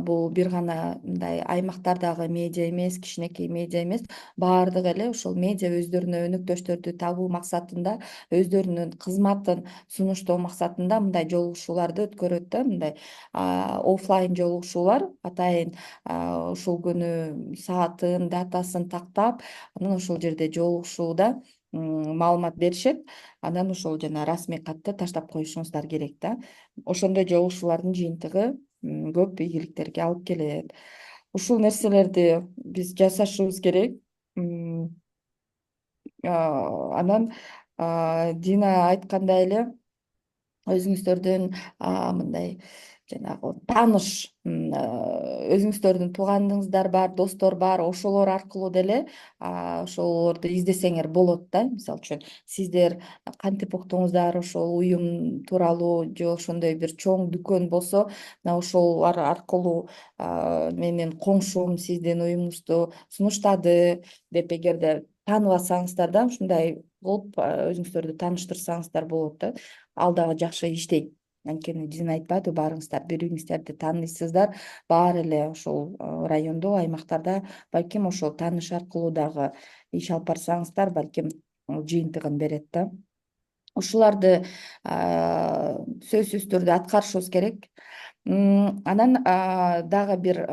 A: бул бир гана мындай аймактардагы медиа эмес, кичинекей медиа эмес, баардык эле ушул медиа өздөрүнө өнөктөштөрдү табуу максатында, өздөрүнүн кызматын сунуштоо максатында мындай жолугушууларды өткөрөт да. Мындай оффлайн жолугушуулар атайын ушул күнү саатын, датасын тактап, анан ошол жерде жолугушууда маалымат беришет. Анан ошол жана расмий катты таштап коюшуңуздар керек да. Ошондой жолугушуулардын жыйынтыгы көп ийгиликтерге алып келет. Ушул нерселерди биз жасашыбыз керек. Анан Дина айткандай эле өзүңүздөрдүн мындай жанагы тааныш, өзүңүздөрдүн туугандыгыңыздар бар, достор бар, ошолор аркылуу деле ошолорду издесеңер болот да. Мисалы үчүн сиздер кантип уктуңуздар ошол уюм тууралуу, же ошондой бир чоң дүкөн болсо, мына ошолор аркылуу менин коңшум сиздин уюмуңузду сунуштады деп эгерде тааныбасаңыздар да, ушундай кылып өзүңүздөрдү тааныштырсаңыздар болот да. Ал дагы жакшы иштейт. Анткени Дина айтпадыбы, баарыңыздар бири бириңиздерди тааныйсыздар. Баары эле ошол райондо, аймактарда балким ошол тааныш аркылуу дагы иш алып барсаңыздар, балким жыйынтыгын берет да. Ушуларды сөзсүз түрдө аткарышыбыз керек. Анан дагы бир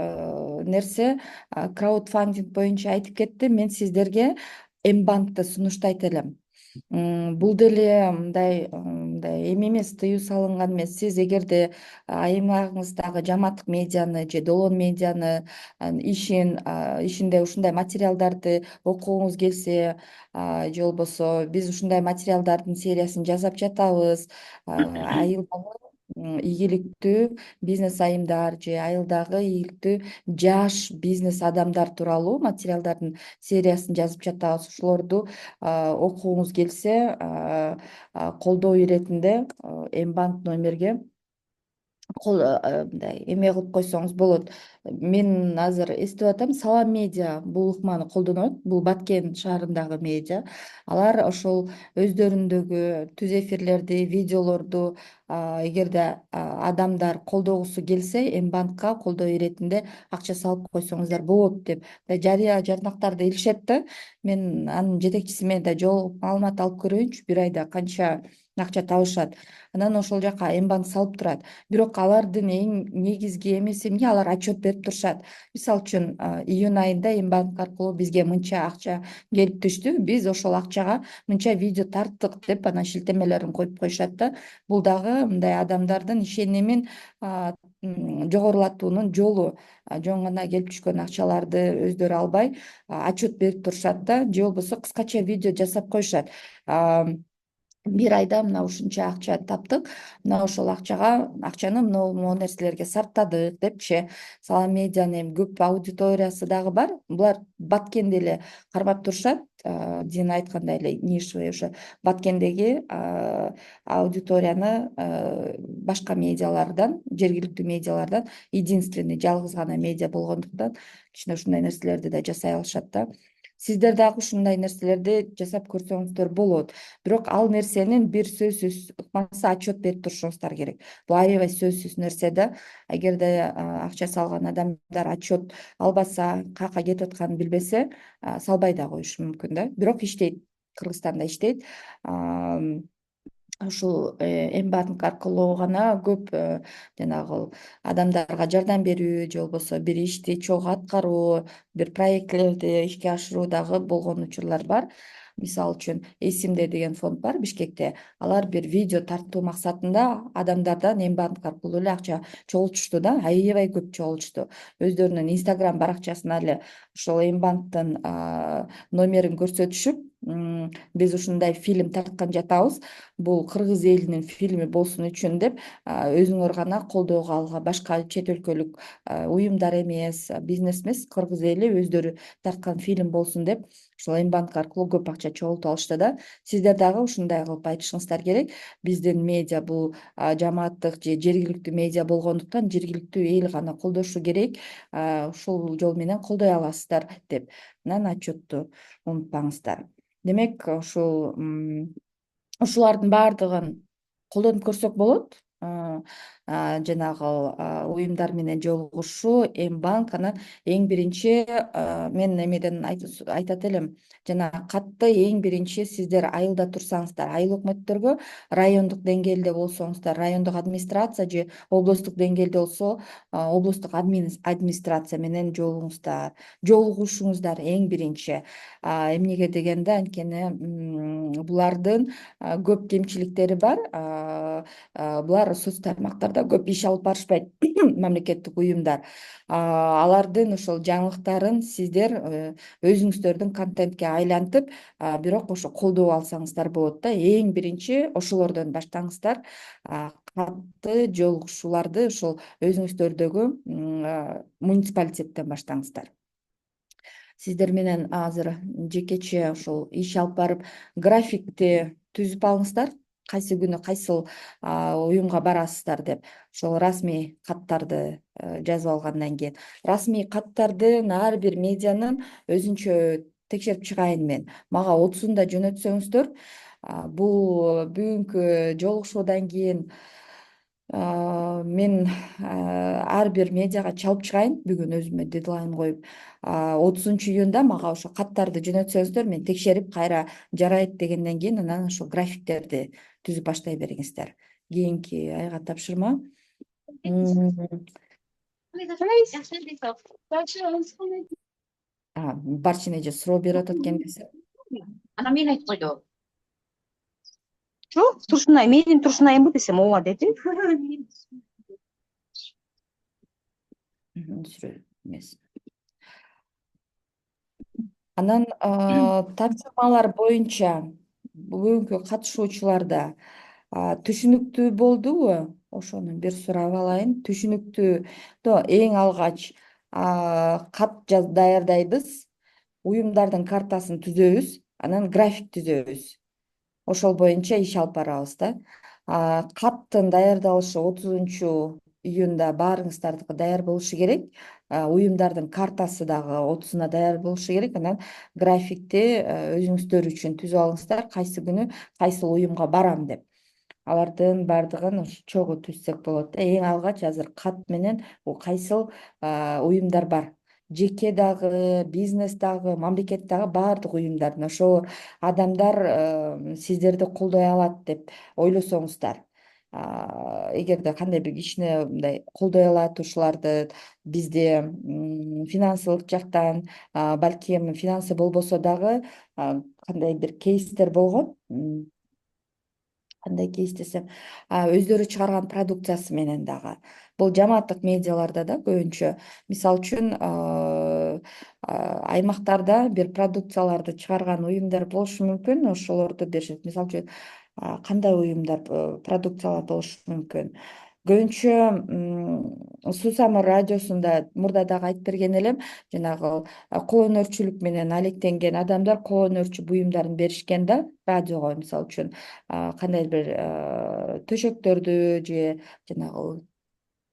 A: нерсе, краудфандинг боюнча айтып кеттим. Мен сиздерге Мбанкты сунуштайт элем. Бул деле мындай эме эмес, тыюу салынган эмес. Сиз эгерде аймагыңыздагы жамааттык медианы же долоон медианы ишинде ушундай материалдарды окугуңуз келсе, же болбосо биз ушундай материалдардын сериясын жасап жатабыз, айылдагы ийгиликтүү бизнес айымдар же айылдагы ийгиликтүү жаш бизнес адамдар тууралуу материалдардын сериясын жазып жатабыз. Ошолорду окугуңуз келсе, колдоо иретинде Мбанк номерге мындай эме кылып койсоңуз болот. Мен азыр эстеп атам, Салам медиа бул ыкманы колдонот. Бул Баткен шаарындагы медиа. Алар ошол өздөрүндөгү түз эфирлерди, видеолорду эгерде адамдар колдогусу келсе, Мбанкка колдоо иретинде акча салып койсоңуздар болот деп жарыя жарнактарды илишет да. Мен анын жетекчиси менен да жолугуп маалымат алып көрөйүнчү, бир айда канча акча табышат. Анан ошол жака Мбанк салып турат. Бирок алардын эң негизги эмеси эмне, алар отчет берип турушат. Мисалы үчүн, июнь айында Мбанк аркылуу бизге мынча акча келип түштү, биз ошол акчага мынча видео тарттык деп анан шилтемелерин коюп коюшат да. Бул дагы мындай адамдардын ишенимин жогорулатуунун жолу. Жөн гана келип түшкөн акчаларды өздөрү албай, отчет берип турушат да, же болбосо кыскача видео жасап коюшат. Бир айда мына ушунча акча таптык, мына ошол акчаны могу нерселерге сарптадык депчи. Салам медианын эми көп аудиториясы дагы бар. Булар Баткенди эле кармап турушат. Дина айткандай эле нишевый ошо Баткендеги аудиторияны башка медиалардан, жергиликтүү медиалардан единственный, жалгыз гана медиа болгондуктан кичине ушундай нерселерди да жасай алышат да. Сиздер дагы ушундай нерселерди жасап көрсөңүздөр болот. Бирок ал нерсенин бир сөзсүз ыкмасы отчет берип турушуңуздар керек. Бул аябай сөзсүз нерсе да. Эгерде акча салган адамдар отчет албаса, каяка кетип атканын билбесе, салбай да коюшу мүмкүн да. Бирок иштейт, Кыргызстанда иштейт. Ушул Мбанк аркылуу гана көп жанагы адамдарга жардам берүү же болбосо бир ишти чогуу аткаруу, бир проектлерди ишке ашыруу дагы болгон учурлар бар. Мисалы үчүн Эсимде деген фонд бар Бишкекте. Алар бир видео тартуу максатында адамдардан Мбанк аркылуу эле акча чогултушту да, аябай көп чогултушту. Өздөрүнүн Инстаграм баракчасына эле ошол Мбанктын номерин көрсөтүшүп, биз ушундай фильм тарткан жатабыз, бул кыргыз элинин фильми болсун үчүн деп, өзүңөр гана колдоого алган, башка чет өлкөлүк уюмдар эмес, бизнес эмес, кыргыз эли өздөрү тарткан фильм болсун деп ошол Мбанк аркылуу көп акча чогултуп алышты да. Сиздер дагы ушундай кылып айтышыңыздар керек. Биздин медиа бул жамааттык же жергиликтүү медиа болгондуктан жергиликтүү эл гана колдошу керек. Ушул жол менен колдой аласыздар деп. Анан отчетту унутпаңыздар. Демек, ушулардын баардыгын колдонуп көрсөк болот. Жанагы уюмдар менен жолугушуу, Мбанк, анан эң биринчи мен эмеден айтат элем, жана катты эң биринчи сиздер айылда турсаңыздар, айыл өкмөттөргө райондук деңгээлде болсоңуздар, райондук администрация же облустук деңгээлде болсо, облустук администрация менен жолугушуңуздар эң биринчи. Эмнеге дегенде, анткени булардын көп кемчиликтери бар. Булар соц тармактарда көп иш алып барышпайт, мамлекеттик уюмдар. Алардын ошол жаңылыктарын сиздер өзүңүздөрдүн контентке айлантып, бирок ошо колдоп алсаңыздар болот да. Эң биринчи ошолордон баштаңыздар. Катты жолугушууларды ошол өзүңүздөрдөгү муниципалитеттен баштаңыздар. Сиздер менен азыр жекече ушул иш алып барып, графикти түзүп алыңыздар. Кайсы күнү кайсыл уюмга барасыздар деп. Ошол расмий каттарды жазып алгандан кийин, расмий каттардын ар бир медианын өзүнчө текшерип чыгайын мен. Мага 30-ун да жөнөтсөңүздөр, бул бүгүнкү жолугушуудан кийин мен ар бир медиага чалып чыгайын, бүгүн өзүмө дедлайн коюп, 30-июнда мага ошо каттарды жөнөтсөңүздөр, мен текшерип кайра жарайт дегенден кийин анан ошо графиктерди түзүп баштай бериңиздер. Кийинки айга тапшырма. Барчина эже суроо берип атат экен десе.
D: Ана мен айтып койду. Жок, туршунай, менин туршунайымбы десем, ооба деди.
A: Сүрөт эмес. Анан тапшырмалар боюнча бүгүнкү катышуучуларда түшүнүктүү болдубу? Ошону бир сурап алайын. Түшүнүктүү эң алгач кат даярдайбыз, уюмдардын картасын түзөбүз, анан график түзөбүз. Ошол боюнча иш алып барабыз да. Каттын даярдалышы 30-июнда баарыңыздардыкы даяр болушу керек. Уюмдардын картасы дагы 30-на даяр болушу керек. Анан графикти өзүңүздөр үчүн түзүп алыңыздар, кайсы күнү кайсыл уюмга барам деп. Алардын баардыгын чогуу түзсөк болот. Эң алгач азыр кат менен кайсыл уюмдар бар. Жеке дагы, бизнес дагы, мамлекет дагы, баардык уюмдардын ошол адамдар сиздерди колдой алат деп ойлосоңуздар. Эгерде кандай бир кичине мындай колдой алат ушуларды бизде финансылык жактан, балки эми финансы болбосо дагы кандай бир кейстер болгон. Кандай кейс десем, өздөрү чыгарган продукциясы менен дагы. Бул жамааттык медиаларда да көбүнчө. Мисалы үчүн аймактарда бир продукцияларды чыгарган уюмдар болушу мүмкүн, ошолорду беришет. Мисалы үчүн кандай уюмдар продукциялар болушу мүмкүн. Көбүнчө Сусамыр радиосунда мурда дагы айтып берген элем, жанагы кол өнөрчүлүк менен алектенген адамдар кол өнөрчү буюмдарын беришкен да радиого, мисалы үчүн кандай бир төшөктөрдү же жанагы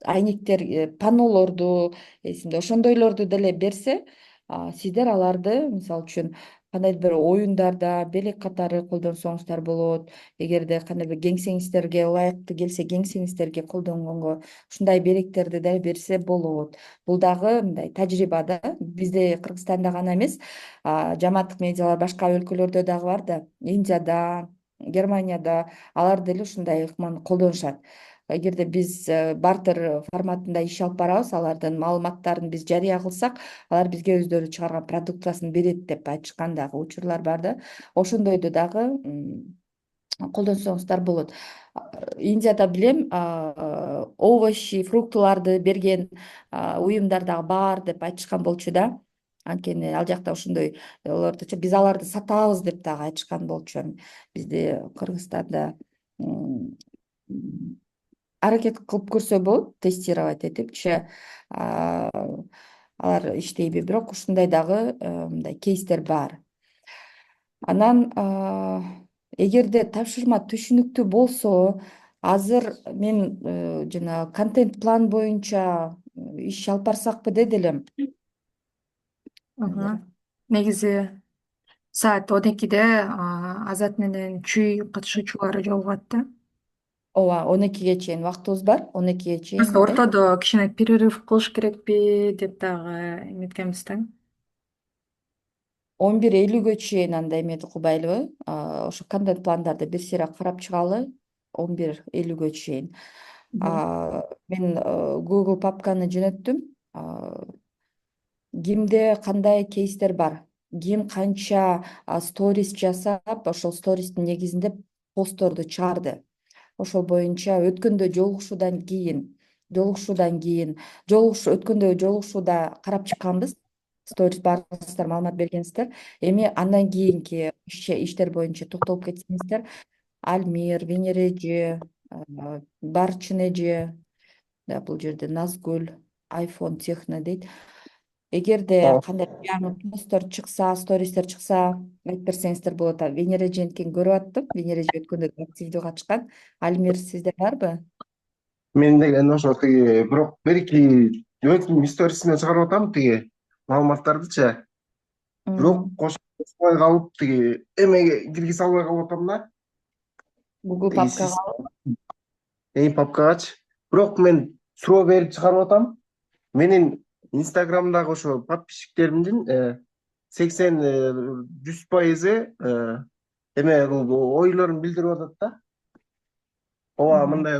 A: айнектер, паннолорду, эсимде ошондойлорду деле берсе, сиздер аларды мисалы үчүн кандайдыр бир оюндарда белек катары колдонсоңуздар болот. Эгерде кандай бир кеңсеңиздерге ылайыктуу келсе, кеңсеңиздерге колдонгонго ушундай белектерди да берсе болот. Бул дагы мындай тажрыйба да. Бизде Кыргызстанда гана эмес, жамааттык медиалар башка өлкөлөрдө дагы бар да. Индияда, Германияда алар деле ушундай ыкманы колдонушат. Эгерде биз бартер форматында иш алып барабыз, алардын маалыматтарын биз жарыя кылсак, алар бизге өздөрү чыгарган продукциясын берет деп айтышкан дагы учурлар бар да. Ошондойду дагы колдонсоңуздар болот. Индияда билем, овощи, фруктыларды берген уюмдар дагы бар деп айтышкан болчу да. Анткени ал жакта ошондой олордучу биз аларды сатабыз деп дагы айтышкан болчу. Бизде Кыргызстанда аракет кылып көрсө болот, тестировать этипчи алар иштейби, бирок ушундай дагы мындай кейстер бар. Анан эгерде тапшырма түшүнүктүү болсо, азыр мен жана контент план боюнча иш алып барсакпы деди элем.
B: Негизи саат 12-де Азат менен Чүй катышуучулары жолугат да.
A: Ооба, 12-ге чейин вактыбыз бар. 12-ге чейин
B: Просто ортодо кичине перерыв кылыш керекпи деп дагы эметкенбиз да.
A: 11:50-гө чейин анда эмети кылбайлыбы? Ошо контент пландарды бир сыйра карап чыгалы. 11:50-гө чейин. Мен Google папканы жөнөттүм. Кимде кандай кейстер бар, ким канча сторис жасап, ошол стористин негизинде постторду чыгарды. Ошол боюнча өткөндө өткөндө жолугушууда карап чыкканбыз. Сторис баарыңыздар маалымат бергенсиздер. Эми андан кийинки иштер боюнча токтолуп кетсеңиздер, Альмир, Венера эже, Барчын эже, бул жерде Назгүл, iPhone Техно дейт. Эгерде кандай жаңы посттор чыкса, стористер чыкса, айтып берсеңиздер болот. Венера эженкин көрүп аттым. Венера эже өткөндө активдүү катышкан. Альмир сизде барбы?
E: Мен деген ошо тиги бирок бир-эки өзүмдүн сторисиме чыгарып атам тиги маалыматтардычы. Бирок кошпой калып тиги эмеге киргизе албай калып атам да.
A: Google папкага.
E: Папкагачы. Бирок мен суроо берип чыгарып атам. Менин Инстаграмдагы ошо подписчиктеримдин 80-100% эме ойлорун билдирип атат да. Ооба мындай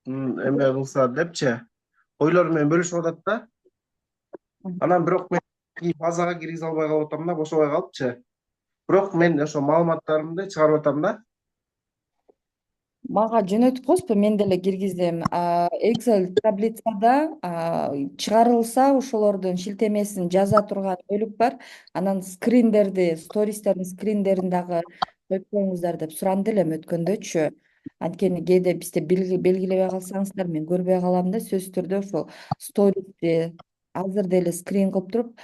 E: эме кылса депчи ойлору менен бөлүшүп атат да. Анан бирок мен базага киргизе албай калып атам да, бошобой калыпчы. Бирок мен ошо маалыматтарымды чыгарып атам да.
A: Мага жөнөтүп коесузбу, мен деле киргизем. Excel таблицада чыгарылса ошолордун шилтемесин жаза турган бөлүк бар. Анан скриндерди, стористердин скриндерин дагы коюп коюңуздар деп суранды элем өткөндөчү. Анткени кээде бизде белгилебей калсаңыздар мен көрбөй калам да, сөзсүз түрдө ошол стористи азыр деле скрин кылып туруп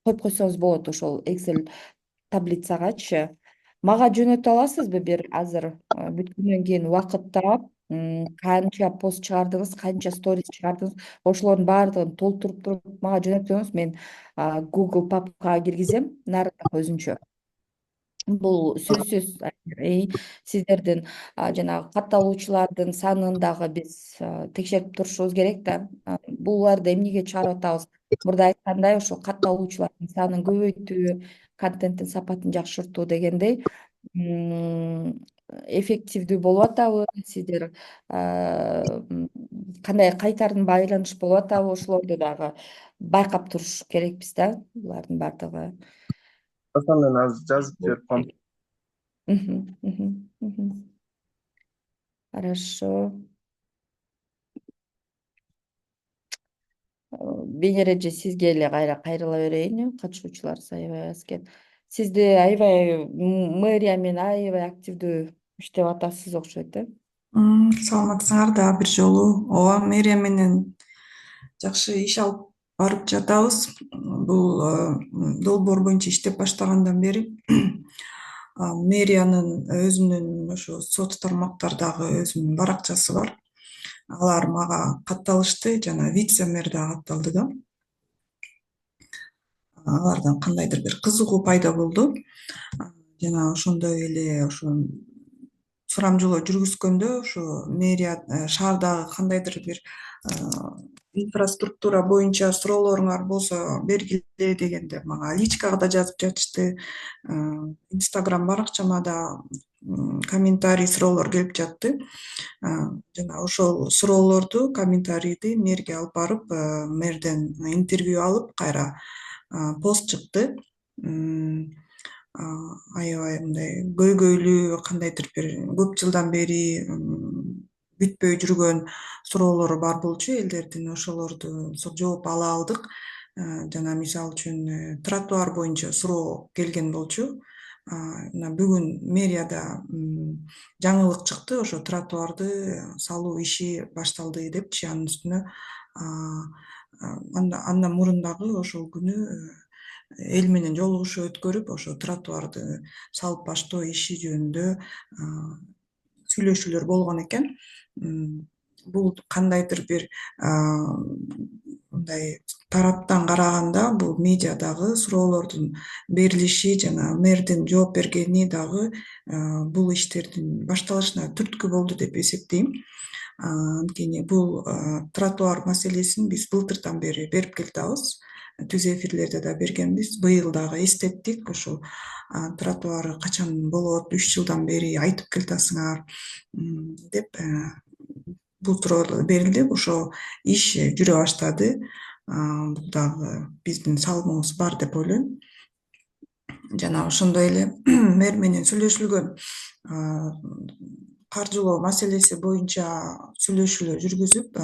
A: коюп койсоңуз болот ошол Excel таблицагачы. Мага жөнөтө аласызбы бир азыр бүткөндөн кийин убакыт таап, канча пост чыгардыңыз, канча сторис чыгардыңыз, ошолордун баардыгын толтуруп туруп мага жөнөтсөңүз, мен Google папкага киргизем, нарындагы өзүнчө. Бул сөзсүз сиздердин жанагы катталуучулардын санын дагы биз текшерип турушубуз керек да. Буларды эмнеге чыгарып атабыз? Мурда айткандай, ошол катталуучулардын санын көбөйтүү, контенттин сапатын жакшыртуу дегендей эффективдүү болуп атабы? Сиздер кандай кайтарым байланыш болуп атабы? Ошолорду дагы байкап туруш керекпиз да, булардын баардыгы.
E: Мен азыр жазып жиберип коем.
A: Мгм, мгм, мгм. Хорошо. Бенереже, сизге эле кайрыла берейин, катышуучуларыбыз аябай аз экен. Сизди аябай мэрия менен аябай активдүү иштеп атасыз окшойт э?
F: Саламатсыңар да бир жолу. Ооба, мэрия менен жакшы иш алып барып жатабыз. Бул долбоор боюнча иштеп баштагандан бери мэриянын өзүнүн ошо соц тармактардагы өзүнүн баракчасы бар. Алар мага катталышты, жана вице-мэр дагы катталды да. Алардан кандайдыр бир кызыгуу пайда болду. Жана ошондой эле ошо сурамжылоо жүргүзгөндө ошо мэрия шаардагы кандайдыр бир инфраструктура боюнча суроолоруңар болсо бергиле дегенде мага личкага да жазып жатышты. Инстаграм баракчама да комментарий, суроолор келип жатты. Жана ошол суроолорду, комментарийди мэрге алып барып, мэрден интервью алып, кайра пост чыкты. Аябай мындай көйгөйлүү, кандайдыр бир көп жылдан бери бүтпөй жүргөн суроолору бар болчу элдердин, ошолорду жооп ала алдык. Жана мисалы үчүн тротуар боюнча суроо келген болчу. Мына бүгүн мэрияда жаңылык чыкты, ошо тротуарды салуу иши башталды депчи, анын үстүнө андан мурун дагы ошол күнү эл менен жолугушуу өткөрүп, ошо тротуарды салып баштоо иши жөнүндө сүйлөшүүлөр болгон экен. Бул кандайдыр бир мындай тараптан караганда бул медиадагы суроолордун берилиши жана мэрдин жооп бергени дагы бул иштердин башталышына түрткү болду деп эсептейм. Анткени бул тротуар маселесин биз былтырдан бери берип келатабыз. Түз эфирлерде да бергенбиз. Быйыл дагы эстеттик. Ошол тротуар качан болот, 3 жылдан бери айтып келатасыңар деп бул суроолор берилди. Ошо иш жүрө баштады. Бул дагы биздин салымыбыз бар деп ойлойм. Жана ошондой эле мэр менен сүйлөшүлгөн каржылоо маселеси боюнча сүйлөшүүлөр жүргүзүп,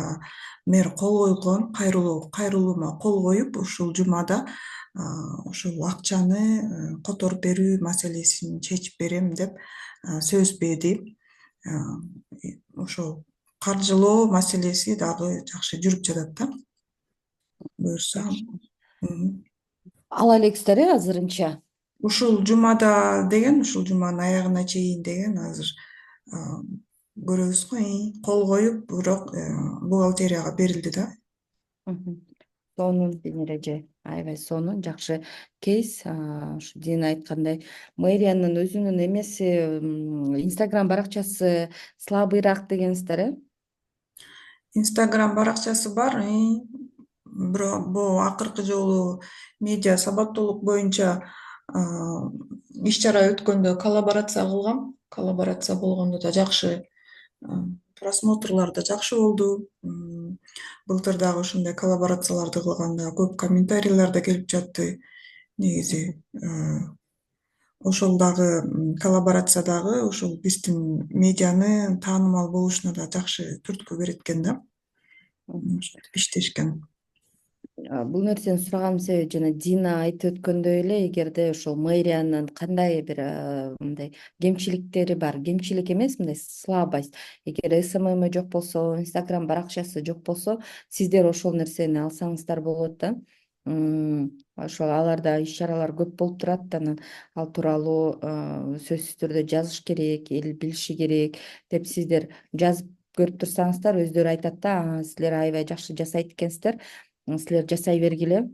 F: мэр кол койгон, кайрылуума кол коюп, ушул жумада ушул акчаны которуп берүү маселесин чечип берем деп сөз берди. Ошол каржылоо маселеси дагы жакшы жүрүп жатат да. Буюрса.
A: Ала элексиздер азырынча?
F: Ушул жумада деген, ушул жуманын аягына чейин деген азыр көрөбүз го, кол коюп, бирок бухгалтерияга берилди да.
A: Сонун Бенереже, аябай сонун, жакшы кейс. Ушу Дина айткандай, мэриянын өзүнүн эмеси, Инстаграм баракчасы слабыйраак дегенсиздер э?
F: Инстаграм баракчасы бар, бирок бул акыркы жолу медиа сабаттуулук боюнча иш чара өткөндө коллаборация кылгам. Коллаборация болгондо да жакшы просмотрлор да жакшы болду. Былтыр дагы ушундай коллаборацияларды кылганда көп комментарийлер да келип жатты. Негизи ошол дагы коллаборация дагы ошол биздин медианы таанымал болушуна да жакшы түрткү берет экен да. Ошентип иштешкен.
A: Бул нерсени сураганымдын себеби жана Дина айтып өткөндөй эле, эгерде ошол мэриянын кандай бир мындай кемчиликтери бар, кемчилик эмес, мындай слабость, эгер СММ жок болсо, Инстаграм баракчасы жок болсо, сиздер ошол нерсени алсаңыздар болот да. Ошол аларда иш чаралар көп болуп турат, анан ал тууралуу сөзсүз түрдө жазыш керек, эл билиши керек деп сиздер жазып көрүп турсаңыздар, өздөрү айтат да, силер аябай жакшы жасайт экенсиздер, силер жасай бергиле,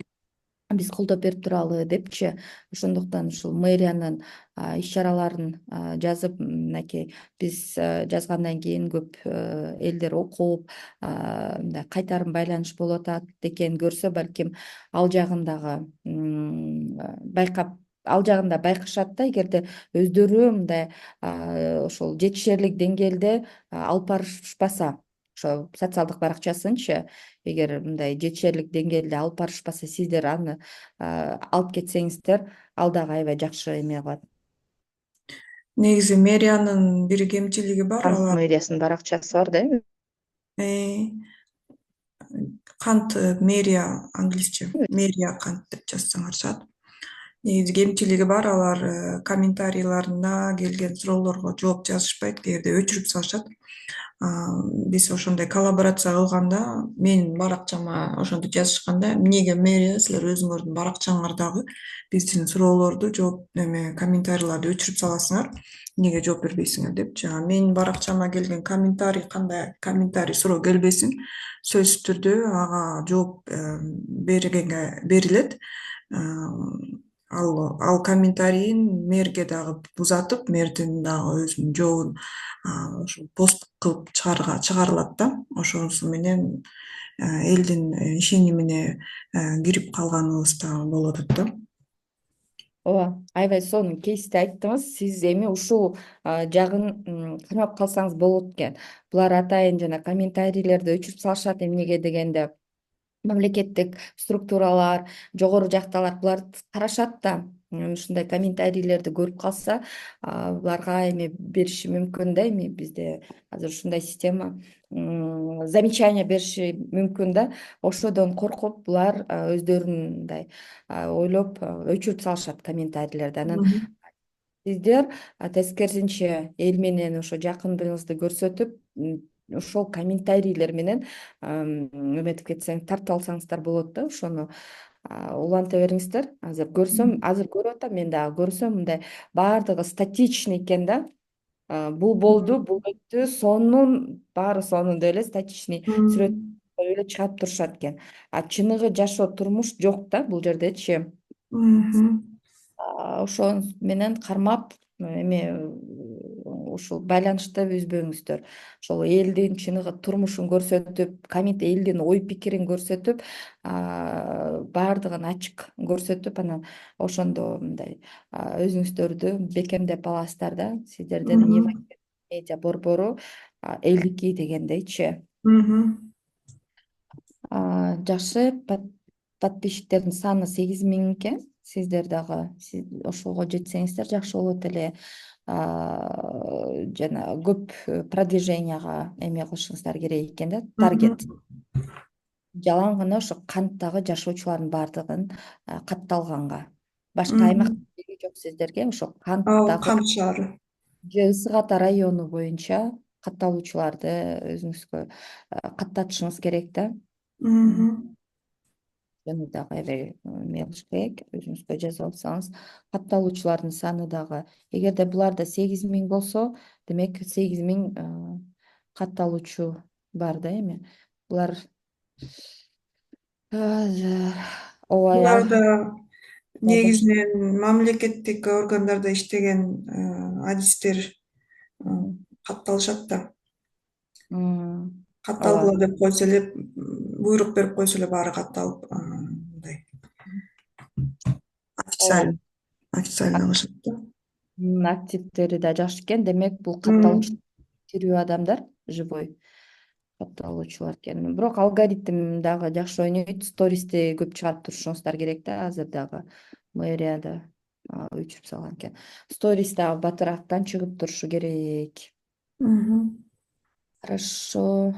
A: биз колдоп берип туралы депчи. Ошондуктан ушул мэриянын иш чараларын жазып, мынакей биз жазгандан кийин көп элдер окуп, мындай кайтарым байланыш болуп атат экенин көрсө, балким ал жагын дагы байкап, ал жагын да байкашат да, эгерде өздөрү мындай ошол жетишерлик деңгээлде алып барышпаса, ошо социалдык баракчасынчы эгер мындай жетишерлик деңгээлде алып барышпаса, сиздер аны алып кетсеңиздер, ал дагы аябай жакшы эме кылат.
F: Негизи мэриянын бир кемчилиги бар,
A: Кант
F: алар
A: мэриясынын баракчасы бар да эми.
F: кант мэрия, англисче мэрия кант деп жазсаңар чыгат. Негизи кемчилиги бар, алар комментарийларына келген суроолорго жооп жазышпайт, кээде өчүрүп салышат. Биз ошондой коллаборация кылганда, менин баракчама ошентип жазышканда, эмнеге мэрия силер өзүңөрдүн баракчаңардагы биздин суроолорду жооп комментарийларды өчүрүп саласыңар, эмнеге жооп бербейсиңер депчи. Менин баракчама келген комментарий, кандай комментарий суроо келбесин, сөзсүз түрдө ага жооп берилет. Ал комментарийин мэрге дагы узатып, мэрдин дагы өзүнүн жообун ошо пост кылып чыгарылат да. Ошонусу менен элдин ишенимине кирип калганыбыз да болуп атат да.
A: Ооба, аябай сонун кейсти айттыңыз. Сиз эми ушул жагын кармап калсаңыз болот экен. Булар атайын жана комментарийлерди өчүрүп салышат, эмнеге дегенде мамлекеттик структуралар, жогору жакталар буларды карашат да. Ушундай комментарийлерди көрүп калса, буларга эми бериши мүмкүн да. Эми бизде азыр ушундай система, замечание бериши мүмкүн да. Ошодон коркуп булар өздөрүн мындай ойлоп өчүрүп салышат комментарийлерди. Анан сиздер тескерисинче эл менен ошо жакындыгыңызды көрсөтүп, ошол комментарийлер менен эметип кетсең, тартып алсаңыздар болот да. Ошону уланта бериңиздер. Азыр көрсөм, азыр көрүп атам, мен дагы көрсөм, мындай баардыгы статичный экен да. Бул болду, бул өттү, сонун, баары сонун деп эле статичный сүрөт коюп эле чыгарып турушат экен. Чыныгы жашоо турмуш жок да бул жердечи. Ошол менен кармап эме ушул байланышты үзбөңүздөр. Ошол элдин чыныгы турмушун көрсөтүп, элдин ой пикирин көрсөтүп, баардыгын ачык көрсөтүп, анан ошондо мындай өзүңүздөрдү бекемдеп аласыздар да. Сиздердин медиа борбору элдики дегендейчи. Жакшы, подписчиктердин саны 8000 экен. Сиздер дагы ошого жетсеңиздер жакшы болот эле. Жана көп продвиженияга эме кылышыңыздар керек экен да, таргет. Жалаң гана ошо канттагы жашоочулардын баардыгын катталганга. Башка аймак жок сиздерге, ошо канттагы
F: Кант шаары
A: же Ысык Ата району боюнча катталуучуларды өзүңүзгө каттатышыңыз керек да. Жана дагы аябай эме кылыш керек, өзүңүзгө жазып алсаңыз. Катталуучулардын саны дагы, эгерде буларда 8000 болсо, демек 8000 катталуучу бар да эми. Булар
F: буларда негизинен мамлекеттик органдарда иштеген адистер катталышат да. Катталгыла деп койсо эле, буйрук берип койсо эле баары катталып, мындай официально кылышат да.
A: Активдери да жакшы экен. Демек бул катталуучу тирүү адамдар, живой катталуучулар экен. Бирок алгоритм дагы жакшы ойнойт. Стористи көп чыгарып турушуңуздар керек да азыр дагы мэрияда. өчүрүп салган экен. Сторис дагы батыраактан чыгып турушу керек.
F: Мгм.
A: Хорошо.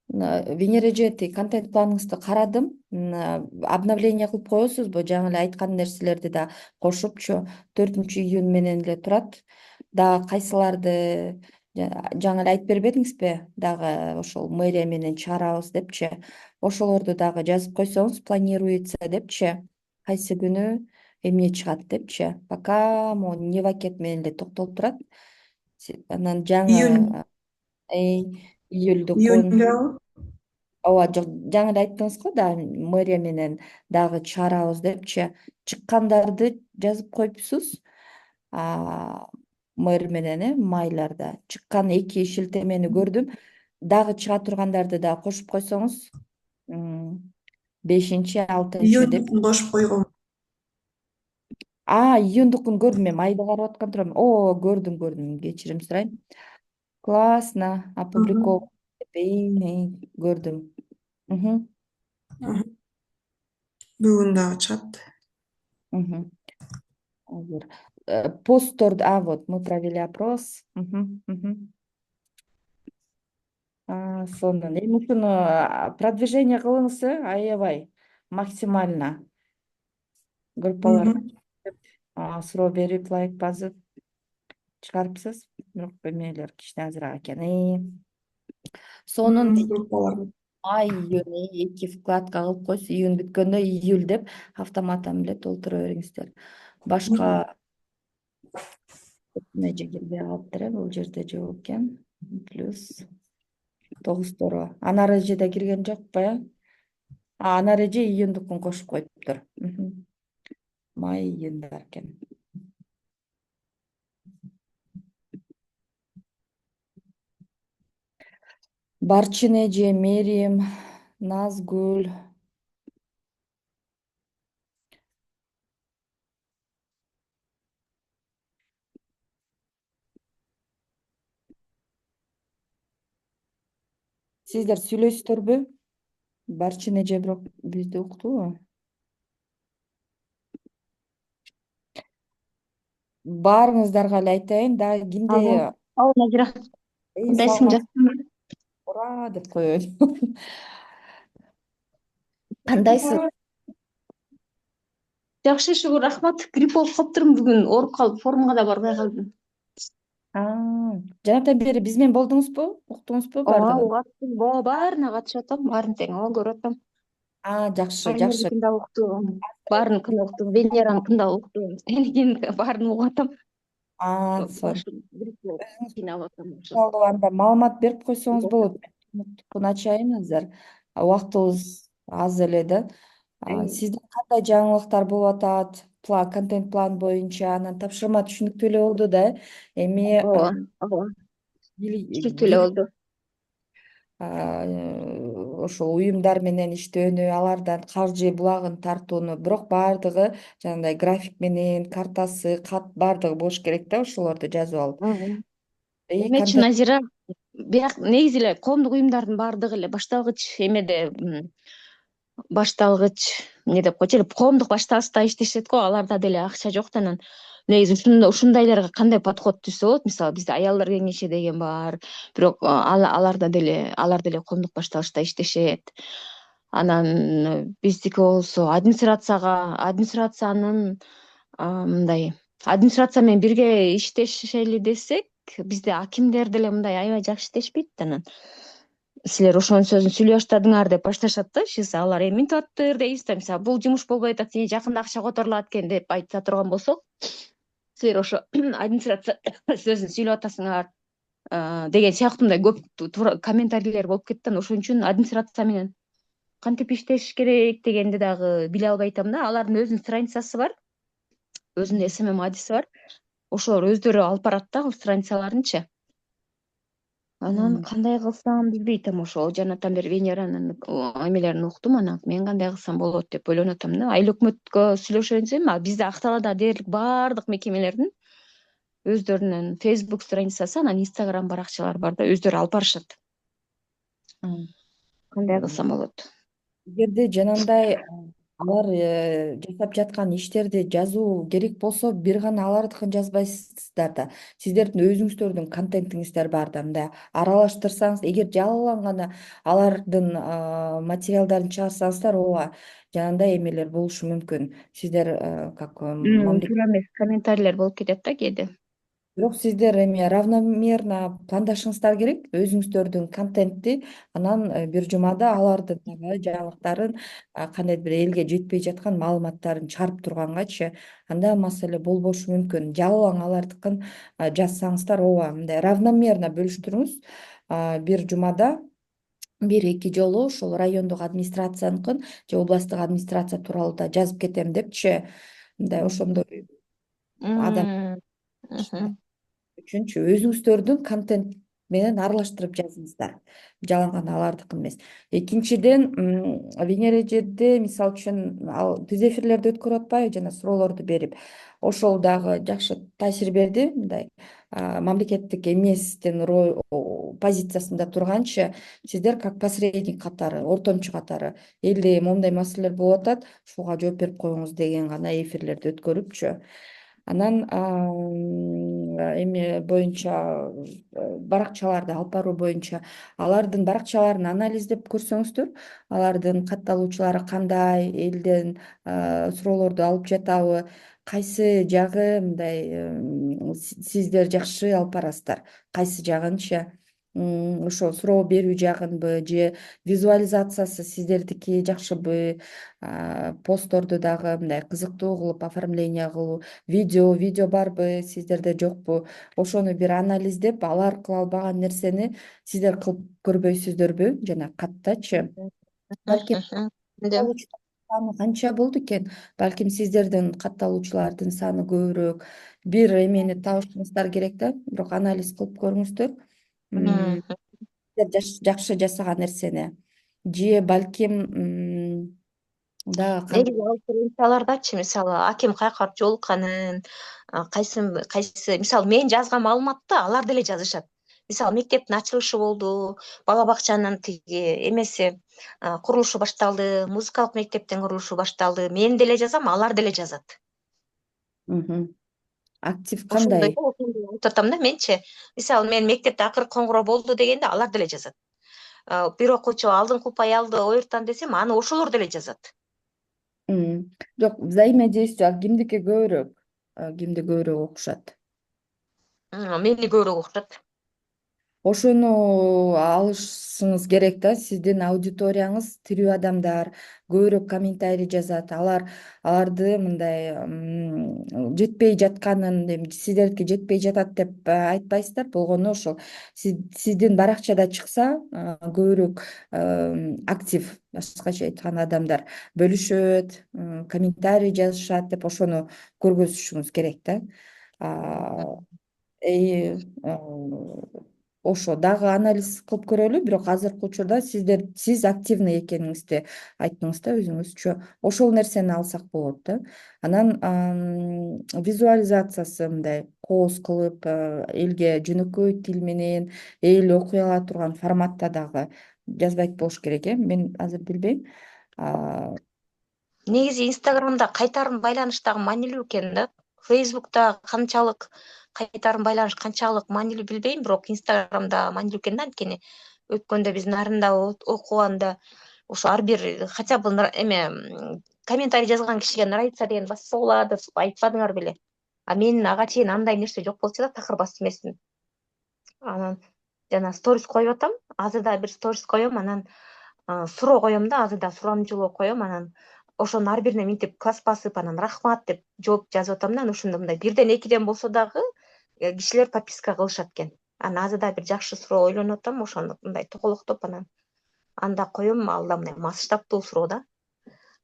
A: Венера эже контент планыңызды карадым. Обновление кылып коесузбу? Жаңы эле айткан нерселерди да кошупчу. 4-июнь менен эле турат. Дагы кайсыларды жаңы эле айтып бербедиңизби? Дагы ошол мэрия менен чыгарабыз депчи. Ошолорду дагы жазып койсоңуз, планируется депчи. Кайсы күнү эмне чыгат депчи. Пока могу не пакет менен эле токтолуп турат. Анан
F: Июнь,
A: жаңы июльдүкүн
F: июньдабы?
A: ооба жаңы эле айттыңыз го, да мэрия менен дагы чыгарабыз депчи. Чыккандарды жазып коюпсуз. Мэр менен майларда чыккан 2 шилтемени көрдүм. Дагы чыга тургандарды да кошуп койсоңуз, 5-6 деп.
F: Июнькун кошуп койгом.
A: Июндукун көрдүм, эми айды карап аткан турам. Көрдүм, кечирим сурайм. Классно, опубликован. Көрдүм.
F: Мгм. Бүгүн дагы чыгат.
A: Азыр постторду, вот мы провели опрос. Сонун. Эми ушуну продвижение кылыңыз, аябай максимально группаларга
F: Мгм.
A: суроо берип, лайк басып чыгарыпсыз. Бирок эмелер кичине азыраак экен. Сонун
F: Группалар.
A: май, июнь 2 вкладка кылып койсо, июнь бүткөндө июль деп автоматом эле толтура бериңиздер. Башка эже кирбей калыптыр, бул жерде жок экен. Плюс 9 Анар эже да кирген жокпу, Анар эже июндукун кошуп коюптур. Май, июньдар экен. Барчын эже, Мерим, Назгүл. Сиздер сүйлөйсүздөрбү? Барчын эже бирок бизди уктубу? Баарыңыздарга эле айтайын, да кимде
D: Ал Назира, кандайсың,
A: саламатсыз
D: жакшымы?
A: ура деп коеюн. Кандайсыз?
D: Жакшы, шүгүр, рахмат. Грипп болуп калыптырмын бүгүн. Ооруп калып, форумга да барбай калдым.
A: Жанатан бери биз менен болдуңузбу? Уктуңузбу бардыгын?
D: Угаттым. Баарына катышып атам, баарын тең көрүп атам.
A: Жакшы, жакшы.
D: Айнурдукун да уктум. Баарыныкын уктум. Венераныкын да уктум. Сеникин баарын угуп атам.
A: Сонун.
D: Башым грипп болуп кыйналып атам.
A: Анда маалымат берип койсоңуз болот. Ноутбуктун ачайын азыр. Убактыбыз аз эле да. Сизде кандай жаңылыктар болуп атат? Контент план боюнча, анан тапшырма түшүнүктүү эле болду да. Эми
D: Ооба, ооба. Түшүнүктүү эле болду.
A: Ошол уюмдар менен иштөөнү, алардан каржы булагын тартууну, бирок баардыгы жанагындай график менен, картасы, кат баардыгы болуш керек да, ошолорду жазып алып.
D: Демекчи, Назира, бияк негизи эле коомдук уюмдардын баардыгы эле башталгыч эмеде, башталгыч эмне деп койчу эле, коомдук башталышта иштешет го, аларда деле акча жок да. Анан негизи ушундайларга кандай подход түзсө болот? Мисалы, бизде аялдар кеңеши деген бар, бирок алар деле коомдук башталышта иштешет. Анан биздики болсо администрациянын мындай администрация менен бирге иштешели десек, бизде акимдер деле мындай аябай жакшы иштешпейт да. Анан силер ошонун сөзүн сүйлөй баштадыңар деп башташат да. Алар эми минтип атыптыр дейбиз да. Мисалы, бул жумуш болбой атат, жакында акча которулат экен деп айта турган болсок, силер ошо администрация сөзүн сүйлөп атасыңар деген сыяктуу мындай көп комментарийлер болуп кетти. Ошон үчүн администрация менен кантип иштеш керек дегенди дагы биле албай атам да. Алардын өзүнүн страницасы бар, өзүнүн SMM адреси бар. Ошолор өздөрү алып барат да, страницаларынчы. Анан кандай кылсам билбей атам. Ошол жанатан бери Венеранын эмелерин уктум. Анан мен кандай кылсам болот деп ойлонуп атам да. Айыл өкмөткө сүйлөшө десем, бизде Акталада дээрлик баардык мекемелердин өздөрүнүн Facebook страницасы, анан Instagram баракчалары бар да, өздөрү алып барышат. Кандай кылсам болот?
A: Эгерде жанагындай алар жасап жаткан иштерди жазуу керек болсо бир гана алардыкын жазбайсыздар да, сиздердин өзүңүздөрдүн контентиңиздер бар да, мындай аралаштырсаңыз, эгер жалалан гана алардын материалдарын чыгарсаңыздар, ооба жанагындай эмелер болушу мүмкүн. Сиздер как
D: Туура эмес комментарийлер болуп кетет да кээде.
A: бирок сиздер эме равномерно пландашыңыздар керек өзүңүздөрдүн контентти, анан бир жумада алардын дагы жаңылыктарын, кандайдыр бир элге жетпей жаткан маалыматтарын чыгарып тургангачы, анда маселе болбошу мүмкүн. Жалаң алардыкын жазсаңыздар, ооба мындай равномерно бөлүштүрүңүз. Бир жумада бир эки жолу ошол райондук администрацияныкын же областтык администрация тууралуу да жазып кетем депчи, мындай ошондой адам
D: Мхм.
A: үчүнчү өзүңүздөрдүн контент менен аралаштырып жазыңыздар. Жалаң гана алардыкын эмес. Экинчиден, Венера эжеде мисалы үчүн ал түз эфирлерди өткөрүп атпайбы жана суроолорду берип, ошол дагы жакшы таасир берди. Мындай мамлекеттик эместин позициясында турганчы, сиздер как посредник катары, ортомчу катары элде моундай маселелер болуп атат, ушуга жооп берип коюңуз деген гана эфирлерди өткөрүпчү. Анан эме боюнча баракчаларды алып баруу боюнча алардын баракчаларын анализдеп көрсөңүздөр, алардын катталуучулары кандай, элден суроолорду алып жатабы, кайсы жагы мындай сиздер жакшы алып барасыздар, кайсы жагынчы ошо суроо берүү жагынбы же визуализациясы сиздердики жакшыбы, постторду дагы мындай кызыктуу кылып оформление кылуу, видео барбы, сиздерде жокпу, ошону бир анализдеп, алар кыла албаган нерсени сиздер кылып көрбөйсүздөрбү жана каттачы. Балким катталуучулардын саны канча болду экен, балким сиздердин катталуучулардын саны көбүрөөк. Бир эмени табышыңыздар керек да, бирок анализ кылып көрүңүздөр. Сиздер жакшы жасаган нерсени же балким дагы
D: Негизи ал алардачы мисалы аким каяка барып жолукканын, кайсы мисалы мен жазган маалыматты алар деле жазышат. Мисалы мектептин ачылышы болду, бала бакчанын тиги эмеси курулушу башталды, музыкалык мектептин курулушу башталды. Мен деле жазам, алар деле жазат.
A: актив
D: Ошондой
A: кандай?
D: айтып атам да менчи. Мисалы мен мектепте акыркы коңгуроо болду дегенде алар деле жазат. Бир окуучу алдыңкы упай алды, оюртан десем, аны ошолор деле жазат.
A: Жок, взаимодействие кимдики көбүрөөк, кимди көбүрөөк окушат?
D: Мени көбүрөөк окушат.
A: Ошону алышыңыз керек да, сиздин аудиторияңыз тирүү адамдар, көбүрөөк комментарий жазат, аларды мындай жетпей жатканын, сиздердики жетпей жатат деп айтпайсыздар. Болгону ошол сиздин баракчада чыкса, көбүрөөк актив, башкача айтканда адамдар бөлүшөт, комментарий жазышат деп ошону көргөзүшүңүз керек да. Ошо дагы анализ кылып көрөлү, бирок азыркы учурда сиз активный экениңизди айттыңыз да өзүңүзчү. Ошол нерсени алсак болот да. Анан визуализациясы мындай кооз кылып, элге жөнөкөй тил менен эл окуй ала турган форматта дагы жазбайт болуш керек, мен азыр билбейм.
D: Негизи Инстаграмда кайтарым байланыш дагы маанилүү экен да. Фейсбукта канчалык кайтарым байланыш канчалык маанилүү билбейм, бирок Инстаграмда маанилүү экен да, анткени өткөндө биз нарында окуганда ошо ар бир хотя бы эме комментарий жазган кишиге нравится деген басса болот деп айтпадыңар беле. Менин ага чейин андай нерсе жок болчу да, такыр басып эмесин. Анан жана сторис коюп атам, азырда бир сторис коем, анан суроо коем да, азырда сурамжылоо коем, анан ошонун ар бирине минтип класс басып, анан рахмат деп жооп жазып атам да, анан ошондо мындай бирден экиден болсо дагы кишилер подписка кылышат экен. Анан азырда бир жакшы суроо ойлонуп атам, ошону мындай токолоктоп анан анда коем, ал да мындай масштабтуу суроо да.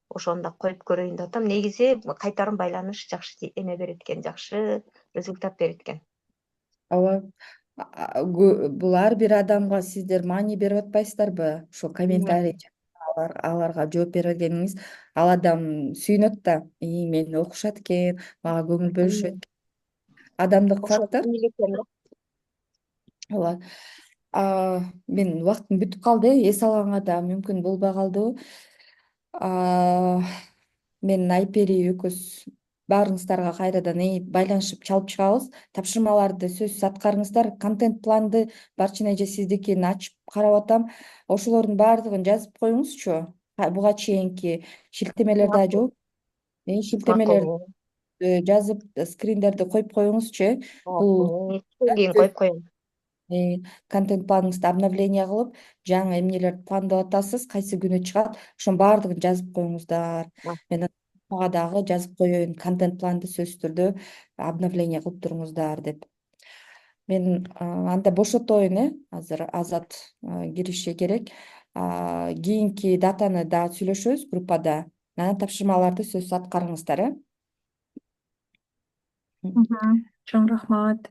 D: Ошону да коюп көрөйүн деп атам. Негизи кайтарым байланыш жакшы эме берет экен, жакшы результат берет экен.
A: Ооба. Бул ар бир адамга сиздер маани берип атпайсыздарбы? Ошо комментарий аларга жооп бергениңиз, ал адам сүйүнөт да, мени окушат экен, мага көңүл бөлүшөт экен. Адамдык
D: Ошол
A: фактор.
D: маанилүү экен да.
A: Ооба. Менин убактым бүтүп калды, эс алганга да мүмкүн болбой калдыбы. мен Айпери экөөбүз баарыңыздарга кайрадан байланышып чалып чыгабыз. Тапшырмаларды сөзсүз аткарыңыздар. Контент планды Барчын эже сиздикин ачып карап атам. Ошолордун баардыгын жазып коюңузчу. Буга чейинки шилтемелер да
D: Макул,
A: жок. Шилтемелерди жазып, скриндерди коюп коюңузчу. Бул
D: макул. Кийин коюп коем.
A: контент планыңызды обновление кылып, жаңы эмнелерди пландап атасыз, кайсы күнү чыгат, ошонун баардыгын жазып коюңуздар. Мен ага дагы жазып коеюн, контент планды сөзсүз түрдө обновление кылып туруңуздар деп. Мен анда бошотоюн, азыр Азат кириши керек. Кийинки датаны дагы сүйлөшөбүз группада. Анан тапшырмаларды сөзсүз аткарыңыздар,
B: Чоң рахмат.